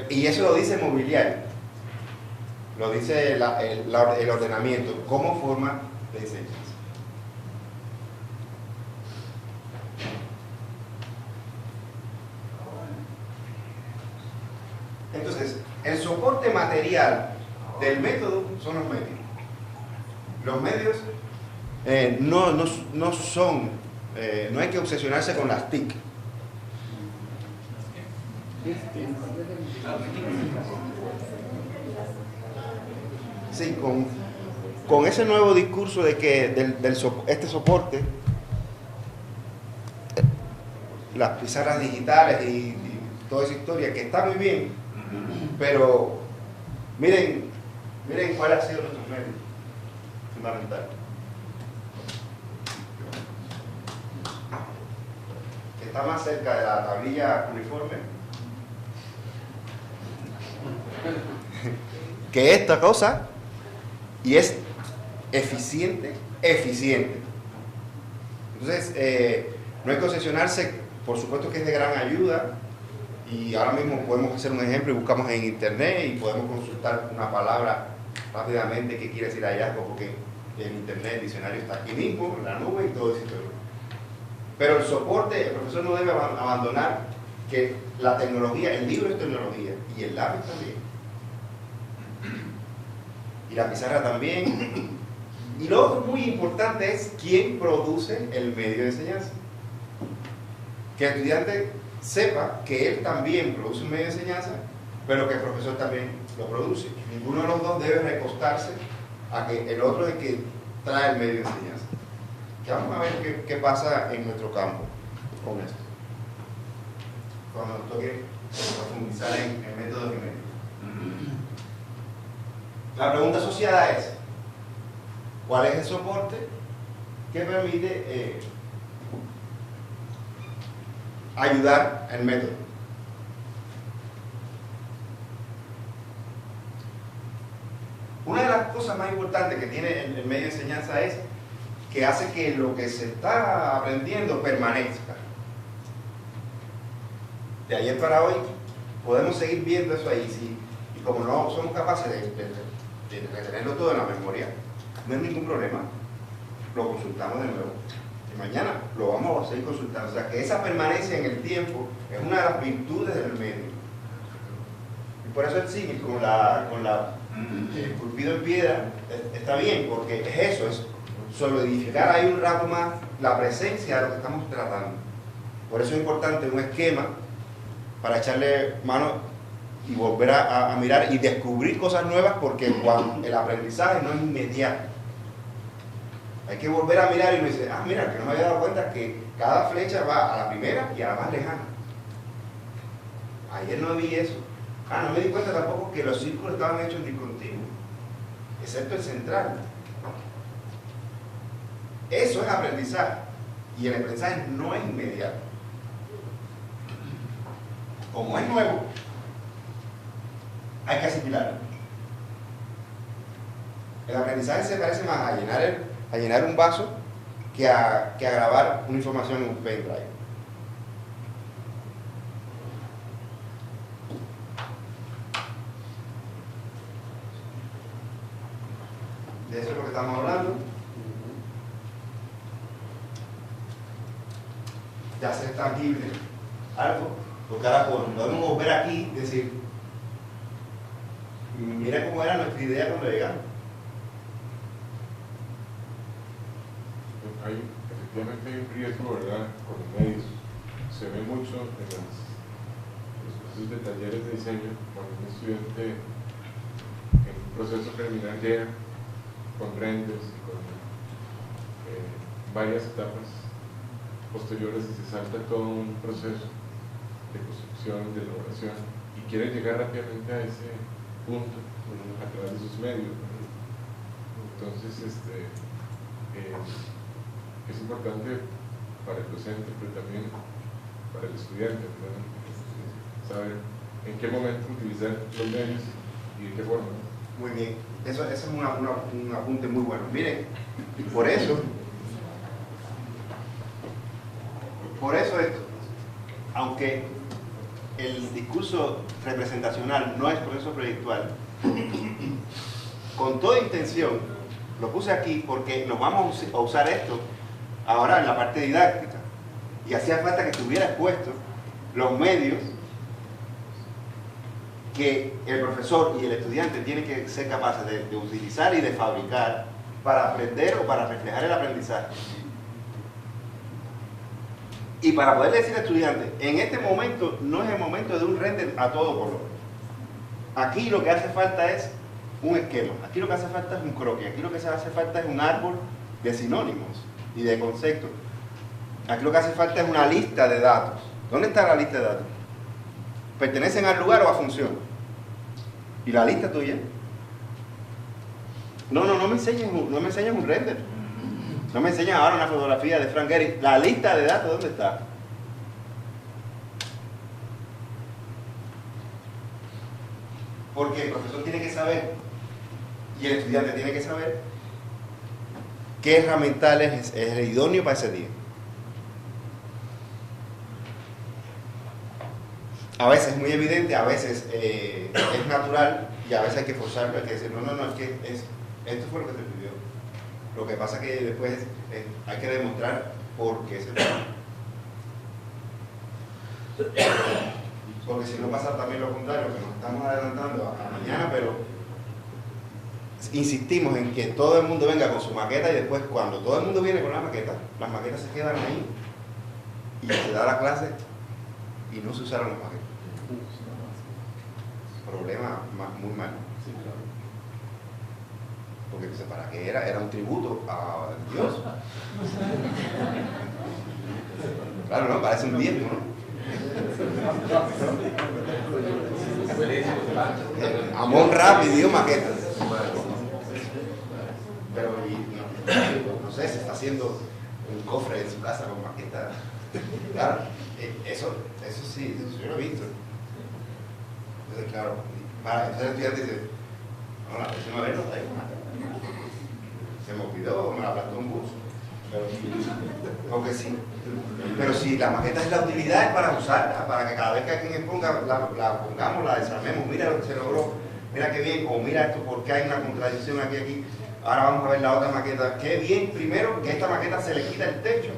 Y eso lo dice el mobiliario. Lo dice el ordenamiento como forma de enseñanza. Entonces, el soporte material del método son los medios. Los medios no hay que obsesionarse con las TIC. Sí, con ese nuevo discurso de que este soporte, las pizarras digitales y toda esa historia, que está muy bien, pero miren cuál ha sido nuestro medio fundamental. Que está más cerca de la tablilla uniforme que esta cosa, y es eficiente. Entonces, no hay que obsesionarse por supuesto que es de gran ayuda, y ahora mismo podemos hacer un ejemplo y buscamos en internet y podemos consultar una palabra rápidamente que quiere decir hallazgo, porque en internet el diccionario está aquí mismo, en la nube y todo eso. Pero el soporte, el profesor no debe abandonar que la tecnología, el libro es tecnología y el lápiz también. Y la pizarra también. Y lo otro muy importante es quién produce el medio de enseñanza. Que el estudiante sepa que él también produce un medio de enseñanza, pero que el profesor también lo produce. Ninguno de los dos debe recostarse a que el otro es el que trae el medio de enseñanza. Ya vamos a ver qué pasa en nuestro campo con esto, cuando nos toque profundizar en el método de medio. La pregunta asociada es: ¿cuál es el soporte que permite ayudar al método? Una de las cosas más importantes que tiene el medio de enseñanza es que hace que lo que se está aprendiendo permanezca. De ayer para hoy podemos seguir viendo eso ahí, ¿sí? Y como no somos capaces de retenerlo todo en la memoria, no hay ningún problema, lo consultamos de nuevo y mañana lo vamos a seguir consultando. O sea que esa permanencia en el tiempo es una de las virtudes del medio, y por eso el símil con la esculpido en piedra está bien, porque es eso, es solidificar ahí un rato más la presencia de lo que estamos tratando. Por eso es importante un esquema para echarle mano y volver a mirar y descubrir cosas nuevas, porque cuando el aprendizaje no es inmediato, hay que volver a mirar y uno dice: ah, mira, que no me había dado cuenta que cada flecha va a la primera y a la más lejana. Ayer no vi eso. Ah, no me di cuenta tampoco que los círculos estaban hechos en discontinuo, excepto el central. Eso es aprendizaje, y el aprendizaje no es inmediato. Como es nuevo, hay que asimilarlo. El aprendizaje se parece más a llenar un vaso que a grabar una información en un pendrive. De eso es lo que estamos hablando. De hacer tangible algo, porque ahora podemos volver aquí y decir: mira cómo era nuestra idea cuando llegamos. Efectivamente hay un riesgo, ¿verdad?, con los medios. Se ve mucho en los procesos de talleres de diseño, cuando un estudiante en un proceso preliminar llega con renders y con varias etapas posteriores y se salta todo un proceso de construcción, de elaboración, y quiere llegar rápidamente a ese punto a través de sus medios. Entonces, es importante para el docente, pero también para el estudiante, ¿verdad?, saber en qué momento utilizar los medios y de qué forma. Muy bien, eso es un apunte muy bueno. Miren, por eso esto, aunque el discurso representacional no es proceso proyectual, con toda intención lo puse aquí porque nos vamos a usar esto ahora en la parte didáctica, y hacía falta que estuviera expuesto los medios que el profesor y el estudiante tienen que ser capaces de utilizar y de fabricar para aprender o para reflejar el aprendizaje. Y para poder decir al estudiante: en este momento no es el momento de un render a todo color. Aquí lo que hace falta es un esquema, aquí lo que hace falta es un croquis, aquí lo que hace falta es un árbol de sinónimos y de conceptos. Aquí lo que hace falta es una lista de datos. ¿Dónde está la lista de datos? ¿Pertenecen al lugar o a función? ¿Y la lista tuya? No me enseñes un render. No me enseñan ahora una fotografía de Frank Gehry. La lista de datos, ¿dónde está? Porque el profesor tiene que saber, y el estudiante tiene que saber, qué herramienta es el idóneo para ese día. a veces es muy evidente, a veces es natural y a veces hay que forzarlo, hay que decir, no, es que esto fue lo que te pidió. Lo que pasa es que después hay que demostrar por qué se pidió. Porque si no pasa también lo contrario, que nos estamos adelantando a mañana, pero insistimos en que todo el mundo venga con su maqueta y después cuando todo el mundo viene con la maqueta, las maquetas se quedan ahí y se da la clase y no se usaron las maquetas. Problema muy mal. Porque ¿para qué era? Era un tributo a Dios. Claro, ¿no? Parece un diezmo, ¿no? Amón Rap pidió maquetas. Pero no sé, se está haciendo un cofre en su casa con maquetas. Claro, eso sí, yo lo he visto. Entonces, claro, entonces el estudiante dice, no, la próxima vez no traigo maqueta. Se me olvidó, me la aplastó un bus. Porque sí. Pero si la maqueta es la utilidad, es para usarla, para que cada vez que alguien exponga, la pongamos, la desarmemos, mira lo que se logró, mira qué bien, o mira esto, porque hay una contradicción aquí. Ahora vamos a ver la otra maqueta. Qué bien, primero, que esta maqueta se le quita el techo.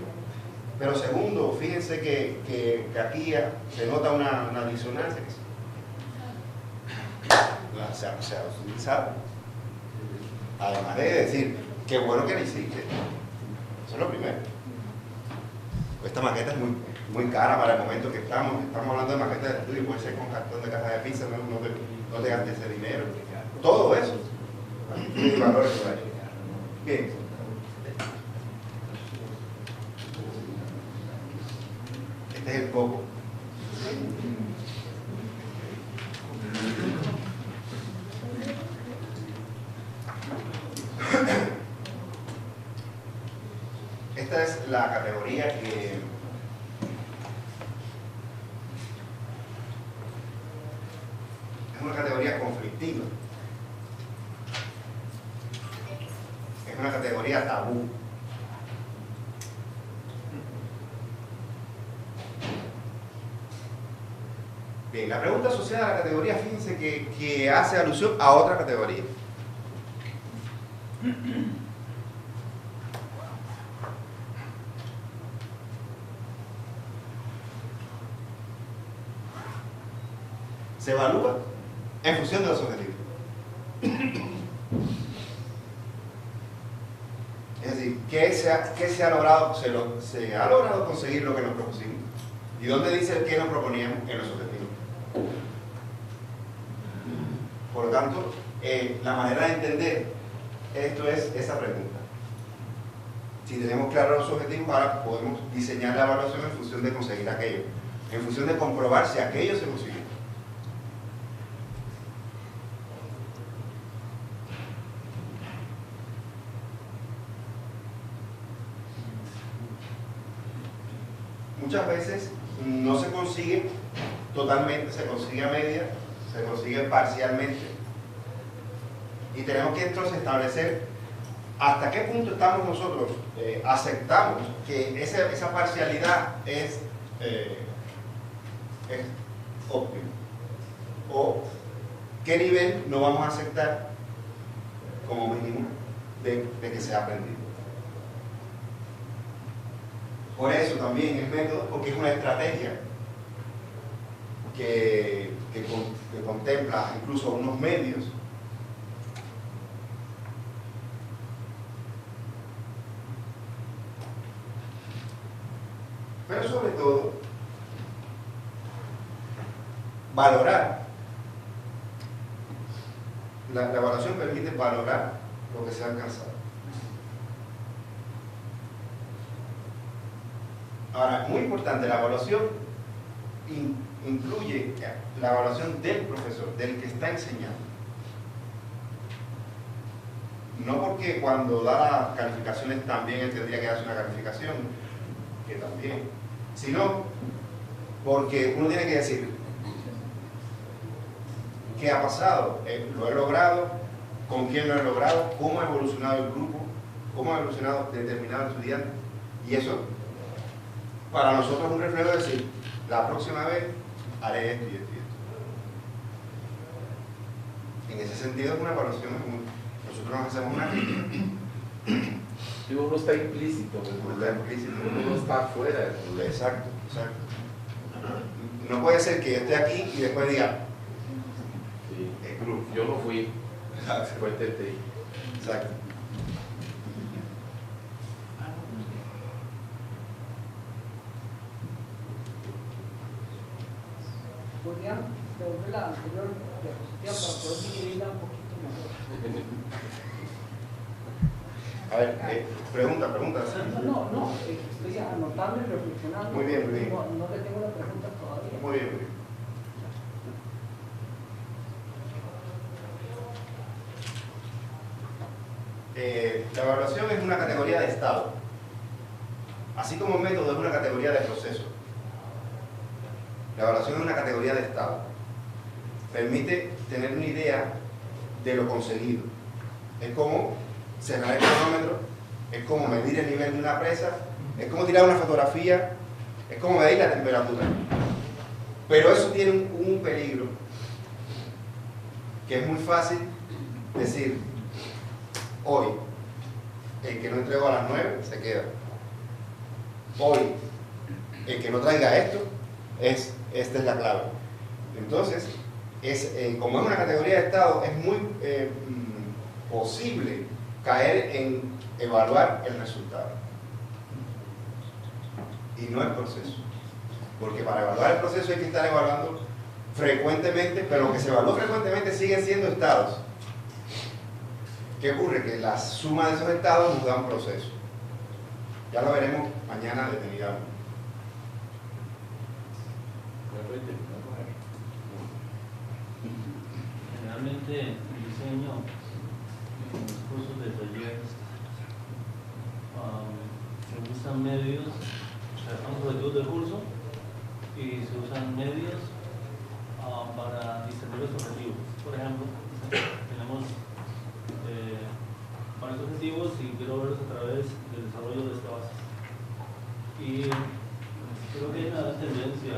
Pero segundo, fíjense que aquí se nota una disonancia. Se ha utilizado. Además de decir, qué bueno que la hiciste. Eso es lo primero. Esta maqueta es muy cara para el momento que estamos hablando de maquetas de estudio, puede ser con cartón de caja de pizza, no te gastes ese dinero. Todo eso. Tiene valores por ahí. Bien. Este es el coco. Esta es la categoría que es una categoría conflictiva. Es una categoría tabú. Bien, la pregunta asociada a la categoría, fíjense que hace alusión a otra categoría. Se evalúa en función de los objetivos. Es decir, ¿qué se ha logrado? Se ha logrado conseguir lo que nos propusimos. ¿Y dónde dice el qué nos proponíamos? En los objetivos. Por lo tanto, la manera de entender esto es esa pregunta. Si tenemos claros los objetivos, ahora podemos diseñar la evaluación en función de conseguir aquello, en función de comprobar si aquello se consiguió. Muchas veces no se consigue totalmente, se consigue a media, se consigue parcialmente. Y tenemos que entonces establecer hasta qué punto estamos nosotros, aceptamos que esa parcialidad es óptima. O qué nivel no vamos a aceptar como mínimo de que se ha aprendido. Por eso también el método, porque es una estrategia que contempla incluso unos medios pero sobre todo valorar. La evaluación permite valorar lo que se ha alcanzado. Ahora, muy importante, la evaluación incluye la evaluación del profesor, del que está enseñando. No porque cuando da las calificaciones también él tendría que darse una calificación, que también, sino porque uno tiene que decir qué ha pasado, lo he logrado, con quién lo he logrado, cómo ha evolucionado el grupo, cómo ha evolucionado determinado estudiante, y eso para nosotros es un reflejo de decir, la próxima vez haré esto y esto y esto. En ese sentido es una evaluación como nosotros nos hacemos una crítica. Si uno está implícito, Uno está implícito. uno no está afuera. Exacto, exacto. No puede ser que yo esté aquí y después diga, Sí. el grupo. Yo no fui, Exacto. fue TTI. Exacto. ¿Podrían devolver la anterior diapositiva para poder dividirla un poquito mejor? A ver, pregunta. No, estoy anotando y reflexionando. Muy bien, muy bien. No le tengo la pregunta todavía. Muy bien, muy bien. La evaluación es una categoría de estado, así como el método es una categoría de proceso. La evaluación es una categoría de estado. Permite tener una idea de lo conseguido. Es como cerrar el cronómetro, es como medir el nivel de una presa, es como tirar una fotografía, es como medir la temperatura. Pero eso tiene un peligro, que es muy fácil decir, hoy, el que no entregó a las 9 se queda. Hoy, el que no traiga esto, esta es la clave. Entonces, como es una categoría de estado, es muy posible caer en evaluar el resultado y no el proceso. Porque para evaluar el proceso hay que estar evaluando frecuentemente, pero lo que se evalúa frecuentemente siguen siendo estados. ¿Qué ocurre? Que la suma de esos estados nos da un proceso. Ya lo veremos mañana detenidamente. Generalmente el diseño en los cursos de talleres se usan medios, son los objetivos del curso y se usan medios para discernir los objetivos. Por ejemplo, tenemos varios objetivos y quiero verlos a través del desarrollo de esta base. Y creo que hay una tendencia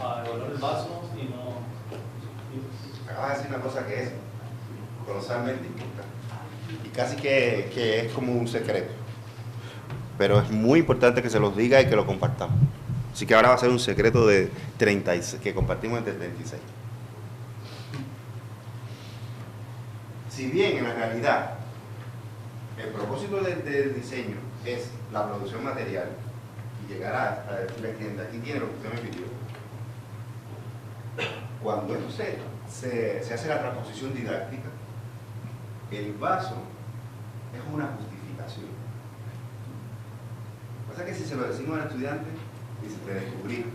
a evaluar el vaso y no los objetivos. Acabas de decir una cosa que es colosalmente importante y casi que es como un secreto, pero es muy importante que se los diga y que lo compartamos. Así que ahora va a ser un secreto de 36 que compartimos entre 36. Si bien en la realidad el propósito del diseño es la producción material y llegar a decirle al cliente, aquí tiene lo que usted me pidió, cuando esto se hace la transposición didáctica, el vaso es una justificación. Lo que pasa es que si se lo decimos al estudiante, dice, te descubrí.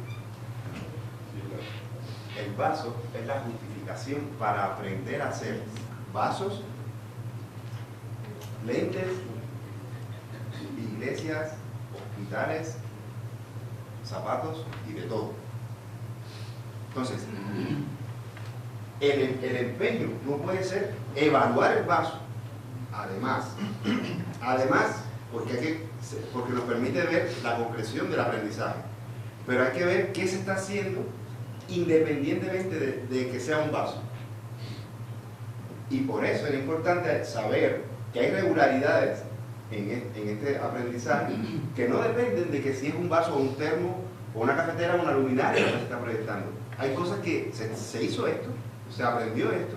El vaso es la justificación para aprender a hacer vasos, lentes, iglesias, hospitales, zapatos y de todo. Entonces, el empeño no puede ser evaluar el vaso. Además, porque nos permite ver la concreción del aprendizaje. Pero hay que ver qué se está haciendo independientemente de que sea un vaso. Y por eso es importante saber que hay regularidades en este aprendizaje que no dependen de que si es un vaso o un termo o una cafetera o una luminaria que se está proyectando. Hay cosas que se hizo esto, se aprendió esto.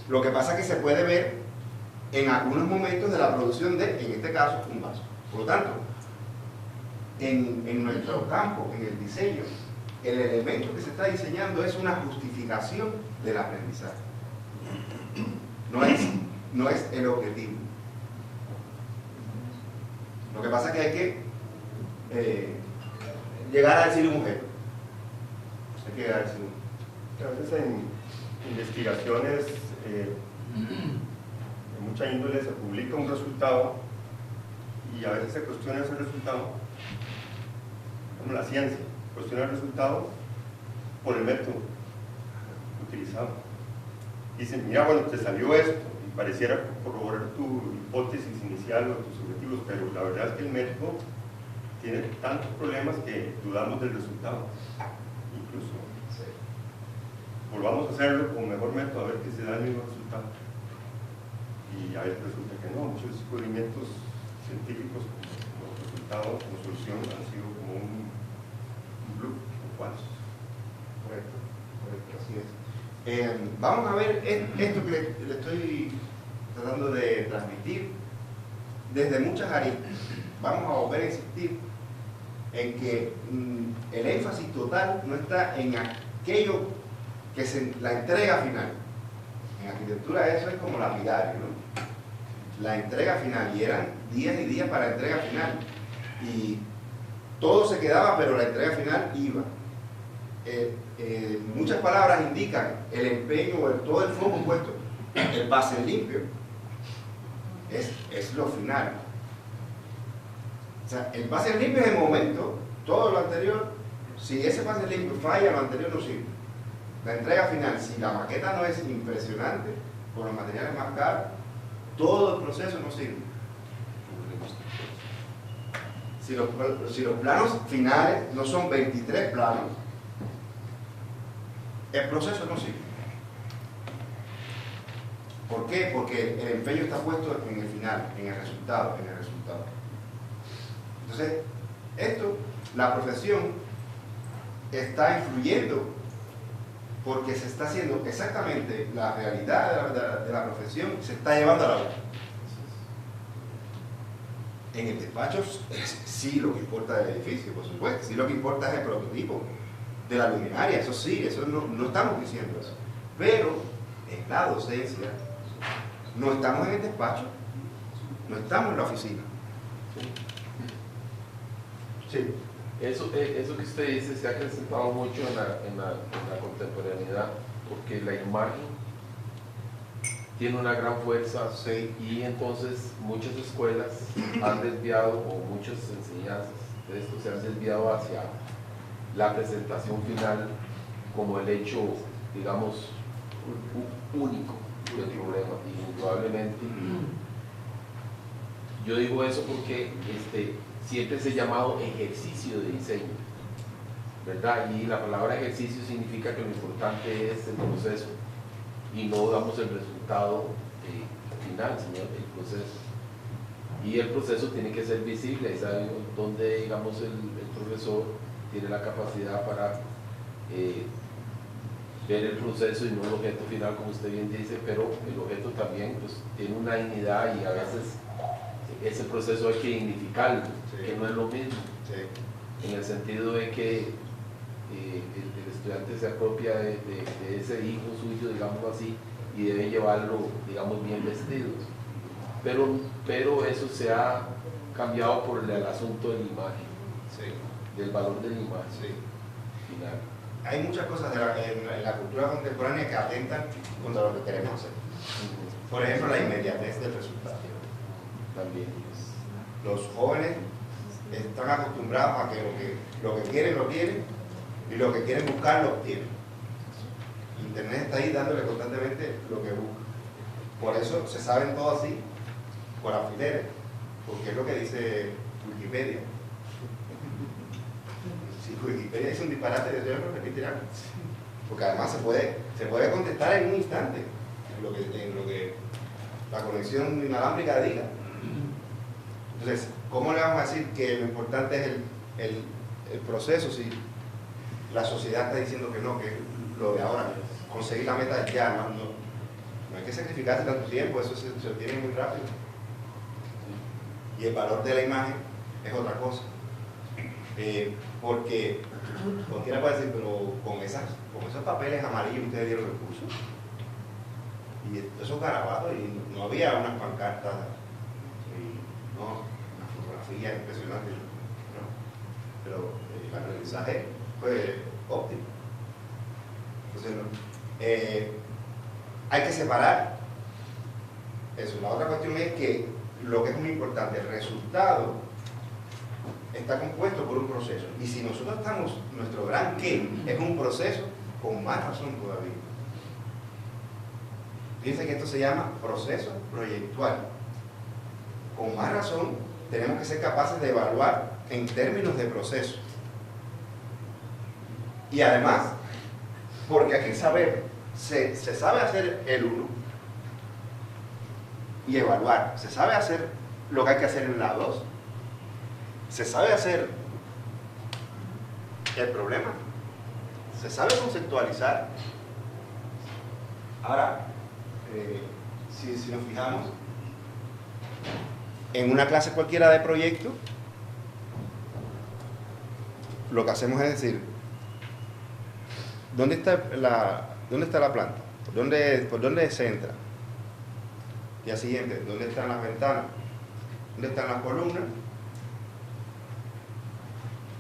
Lo que pasa es que se puede ver en algunos momentos de la producción de, en este caso, un vaso. Por lo tanto, en nuestro campo, en el diseño, el elemento que se está diseñando es una justificación del aprendizaje. No es el objetivo. Lo que pasa es que hay que llegar a decir un objeto. Hay que llegar a decir un objeto. A veces en investigaciones de mucha índole se publica un resultado y a veces se cuestiona ese resultado, como la ciencia, cuestiona el resultado por el método utilizado. Dicen, mira, bueno, te salió esto y pareciera corroborar tu hipótesis inicial o tus objetivos, pero la verdad es que el método tiene tantos problemas que dudamos del resultado. volvamos a hacerlo con mejor método a ver que se da el mismo resultado. Y a veces resulta que no, muchos descubrimientos científicos como resultado, como solución, han sido como un blue o falso. Correcto, así es. Vamos a ver esto que le estoy tratando de transmitir desde muchas aristas. Vamos a volver a insistir en que el énfasis total no está en aquello que es la entrega final. En arquitectura eso es como lapidario, ¿no? La entrega final, y eran días y días para la entrega final. Y todo se quedaba, pero la entrega final iba. Muchas palabras indican el empeño, todo el foco puesto. El pase limpio es lo final. O sea, el pase limpio es el momento, todo lo anterior, si ese pase limpio falla, lo anterior no sirve. La entrega final, si la maqueta no es impresionante, con los materiales más caros, todo el proceso no sirve. Si los planos finales no son 23 planos, el proceso no sirve. ¿Por qué? Porque el empeño está puesto en el final, en el resultado. Entonces, la profesión está influyendo porque se está haciendo exactamente la realidad de la profesión, se está llevando a la boca. En el despacho sí lo que importa es el edificio, por supuesto, sí lo que importa es el prototipo de la luminaria, eso sí, eso no estamos diciendo eso. Pero en la docencia no estamos en el despacho, no estamos en la oficina. Sí. Eso que usted dice se ha acrecentado mucho en la contemporaneidad, porque la imagen tiene una gran fuerza, Sí. y entonces muchas escuelas han desviado, o muchas enseñanzas de esto se han desviado hacia la presentación final como el hecho, digamos, único del problema. Y indudablemente, yo digo eso porque siempre se ha llamado ejercicio de diseño, ¿verdad? Y la palabra ejercicio significa que lo importante es el proceso y no damos el resultado final, sino el proceso. Y el proceso tiene que ser visible, ¿sabe? Donde, digamos, el profesor tiene la capacidad para ver el proceso y no el objeto final, como usted bien dice, pero el objeto también pues, tiene una dignidad, y a veces ese proceso hay que dignificarlo, Sí. que no es lo mismo, Sí. en el sentido de que el estudiante se apropia de ese hijo suyo, digamos así, y debe llevarlo, digamos, bien vestido. Pero eso se ha cambiado por el asunto de la imagen, Sí. del valor de la imagen Sí. final. Hay muchas cosas en la cultura contemporánea que atentan contra lo que queremos hacer. Por ejemplo, la inmediatez del resultado. También. Los jóvenes están acostumbrados a que lo que quieren lo tienen, y lo que quieren buscar lo obtienen. Internet está ahí dándole constantemente lo que busca. Por eso se saben todo así, por alfileres, porque es lo que dice Wikipedia. Si Wikipedia dice un disparate, yo lo repetirán. Porque además se puede contestar en un instante, en lo que la conexión inalámbrica diga. Entonces, ¿cómo le vamos a decir que lo importante es el proceso si la sociedad está diciendo que no, que es lo de ahora, conseguir la meta ya, no hay que sacrificarse tanto tiempo, eso se obtiene muy rápido. Y el valor de la imagen es otra cosa. Porque cualquiera puede decir, pero con esos papeles amarillos ustedes dieron el curso. Y esos garabatos, y no había unas pancartas, una fotografía impresionante, ¿no? Pero el aprendizaje fue óptimo. Entonces, hay que separar eso. La otra cuestión es que lo que es muy importante, el resultado está compuesto por un proceso. Y si nosotros estamos, nuestro gran qué es un proceso, con más razón todavía. Fíjense que esto se llama proceso proyectual. Con más razón, tenemos que ser capaces de evaluar en términos de proceso. Y además, Porque hay que saber, se sabe hacer el 1 y evaluar, se sabe hacer lo que hay que hacer en la 2, se sabe hacer el problema, se sabe conceptualizar. Ahora, si nos fijamos en una clase cualquiera de proyecto, lo que hacemos es decir, ¿dónde está la planta? ¿Por dónde se entra? Día siguiente, ¿dónde están las ventanas? ¿Dónde están las columnas?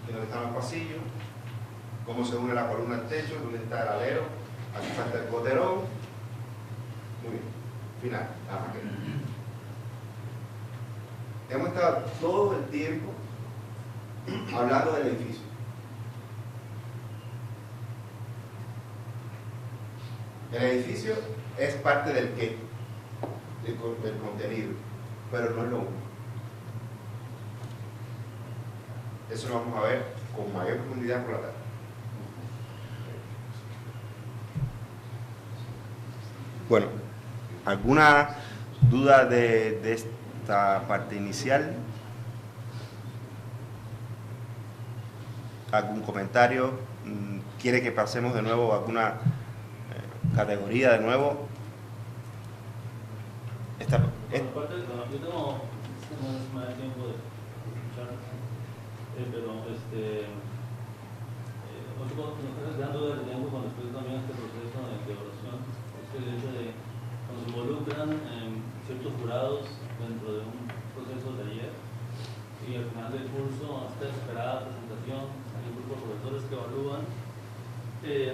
¿Dónde están los pasillos? ¿Cómo se une la columna al techo? ¿Dónde está el alero? Aquí falta el coterón. Muy bien. Final, la maqueta. Hemos estado todo el tiempo hablando del edificio. El edificio es parte del qué, del contenido, pero no es lo único. Eso lo vamos a ver con mayor profundidad por la tarde. Bueno, ¿alguna duda de esta parte inicial? ¿Algún comentario? ¿Quiere que pasemos de nuevo a alguna categoría de nuevo? Aparte, yo tengo, no es más tiempo de escuchar, pero otra cosa que nos está quedando de tiempo cuando después también este proceso de evaluación es el hecho de cuando se involucran ciertos jurados dentro de un proceso de taller y al final del curso, hasta la esperada presentación, hay un grupo de profesores que evalúan, que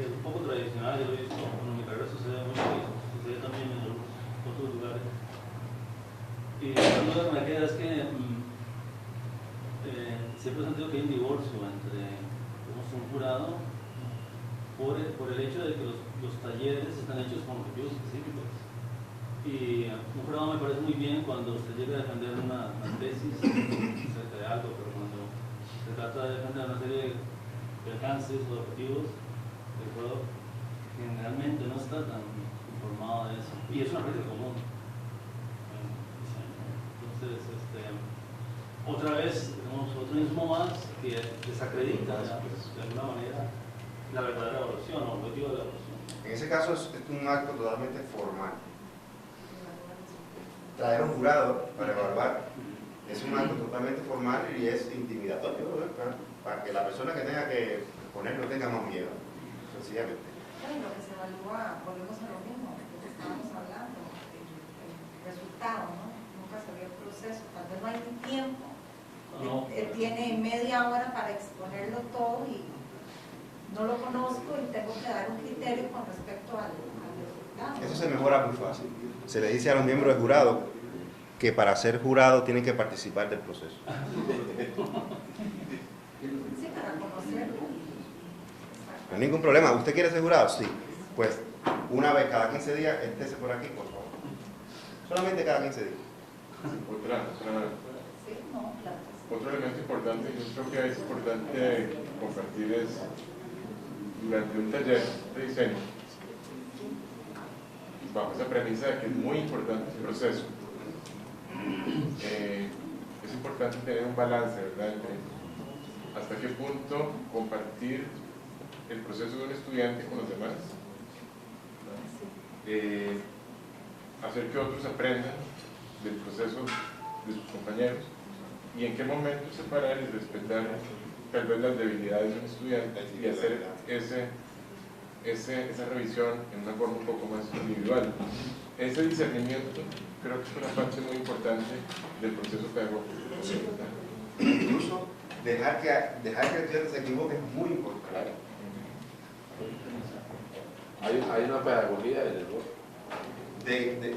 es un poco tradicional, yo lo he visto, en mi carrera sucede mucho y sucede también en otros lugares. Y la duda que me queda es que siempre he sentido que hay un divorcio entre un jurado por el hecho de que los talleres están hechos con objetivos específicos. Y un jurado me parece muy bien cuando usted llega a defender una tesis acerca de algo, pero cuando se trata de defender una serie de alcances o de objetivos, el jurado generalmente no está tan informado de eso. Y es una práctica común. Entonces, otra vez, tenemos otro mismo más que desacredita de alguna manera la verdadera evaluación o el objetivo de la evaluación. En ese caso es un acto totalmente formal. Traer un jurado para evaluar es un acto totalmente formal y es intimidatorio, ¿verdad? Para que la persona que tenga que ponerlo tenga más miedo, sencillamente. Bueno, lo que se evalúa, volvemos a lo mismo, lo que estábamos hablando, el resultado, ¿no? Nunca se ve el proceso, tal vez no hay ni tiempo. Tiene media hora para exponerlo todo y no lo conozco y tengo que dar un criterio con respecto al resultado. Eso se mejora muy fácil. Se le dice a los miembros del jurado que para ser jurado tienen que participar del proceso. Sí, para conocerlo. No hay ningún problema. ¿Usted quiere ser jurado? Sí. Pues una vez cada 15 días, estése por aquí, por favor. Solamente cada 15 días. Sí, no, claro. Otro elemento importante, yo creo que es importante compartir es durante un taller de diseño, bajo esa premisa de que es muy importante el proceso, es importante tener un balance, ¿verdad?, entre hasta qué punto compartir el proceso de un estudiante con los demás, hacer que otros aprendan del proceso de sus compañeros, y en qué momento separar y respetar tal vez las debilidades de un estudiante y hacer esa revisión en una forma un poco más individual. Ese discernimiento creo que es una parte muy importante del proceso pedagógico. Incluso dejar que el estudiante se equivoque es muy importante. Hay una pedagogía del error.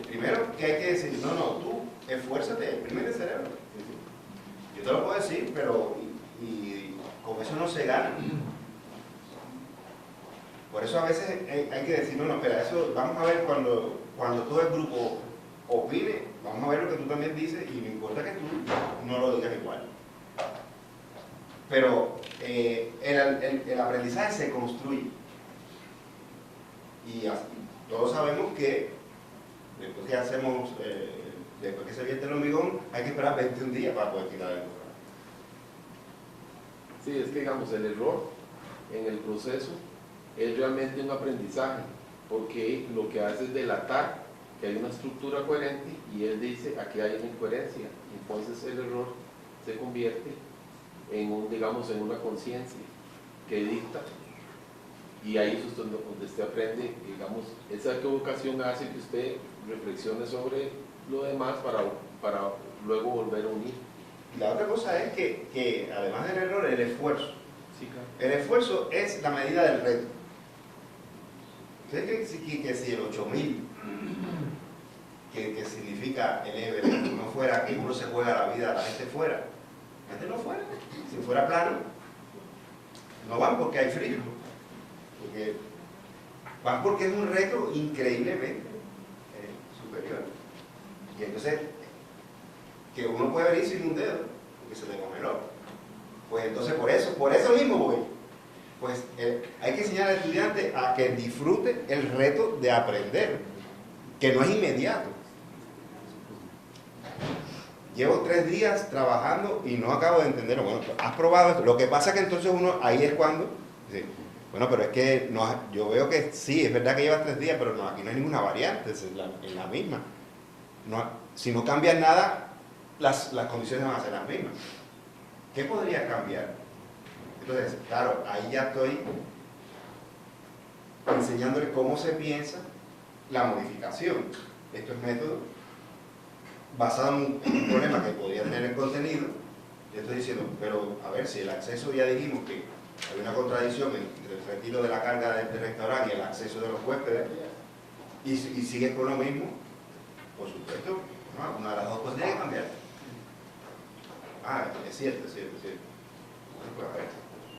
Primero que hay que decir, no, tú esfuérzate, exprime el cerebro. Yo te lo puedo decir, pero y con eso no se gana. Por eso a veces hay que decir, no, espera, eso vamos a ver cuando todo el grupo opine, vamos a ver lo que tú también dices y me importa que tú no lo digas igual. Pero el aprendizaje se construye. Y todos sabemos que después que hacemos, después que se vierte el hormigón, hay que esperar 21 días para poder tirar el corral. Sí, es que digamos, el error en el proceso es realmente un aprendizaje, porque lo que hace es delatar que hay una estructura coherente y él dice, aquí hay una incoherencia. Entonces el error se convierte en digamos, en una conciencia que dicta, y ahí es donde usted aprende, digamos, esa equivocación hace que usted reflexione sobre lo demás para luego volver a unir. La otra cosa es que además del error, el esfuerzo. Sí, claro. El esfuerzo es la medida del reto. ¿Ustedes creen que si el 8000, que significa el Everest, no fuera que uno se juega la vida, la gente fuera? La gente no fuera. Si fuera plano, no van porque hay frío. Van porque es un reto increíblemente superior. Y entonces, que uno puede venir sin un dedo, porque se le congeló. Pues entonces por eso mismo voy. Pues hay que enseñar al estudiante a que disfrute el reto de aprender, que no es inmediato. Llevo 3 días trabajando y no acabo de entenderlo. Bueno, has probado esto. Lo que pasa es que entonces uno, ahí es cuando dice, bueno, pero es que no, yo veo que sí, es verdad que llevas 3 días, pero no, aquí no hay ninguna variante, es la misma. No, si no cambias nada, las condiciones van a ser las mismas. ¿Qué podría cambiar? Entonces, claro, ahí ya estoy enseñándole cómo se piensa la modificación. Esto es método basado en un problema que podría tener el contenido. Yo estoy diciendo, pero a ver, si el acceso, ya dijimos que hay una contradicción entre el retiro de la carga del restaurante y el acceso de los huéspedes, y sigues con lo mismo, por supuesto, ¿no? Una de las dos cosas tiene que cambiar. Ah, es cierto. Bueno, pues a ver.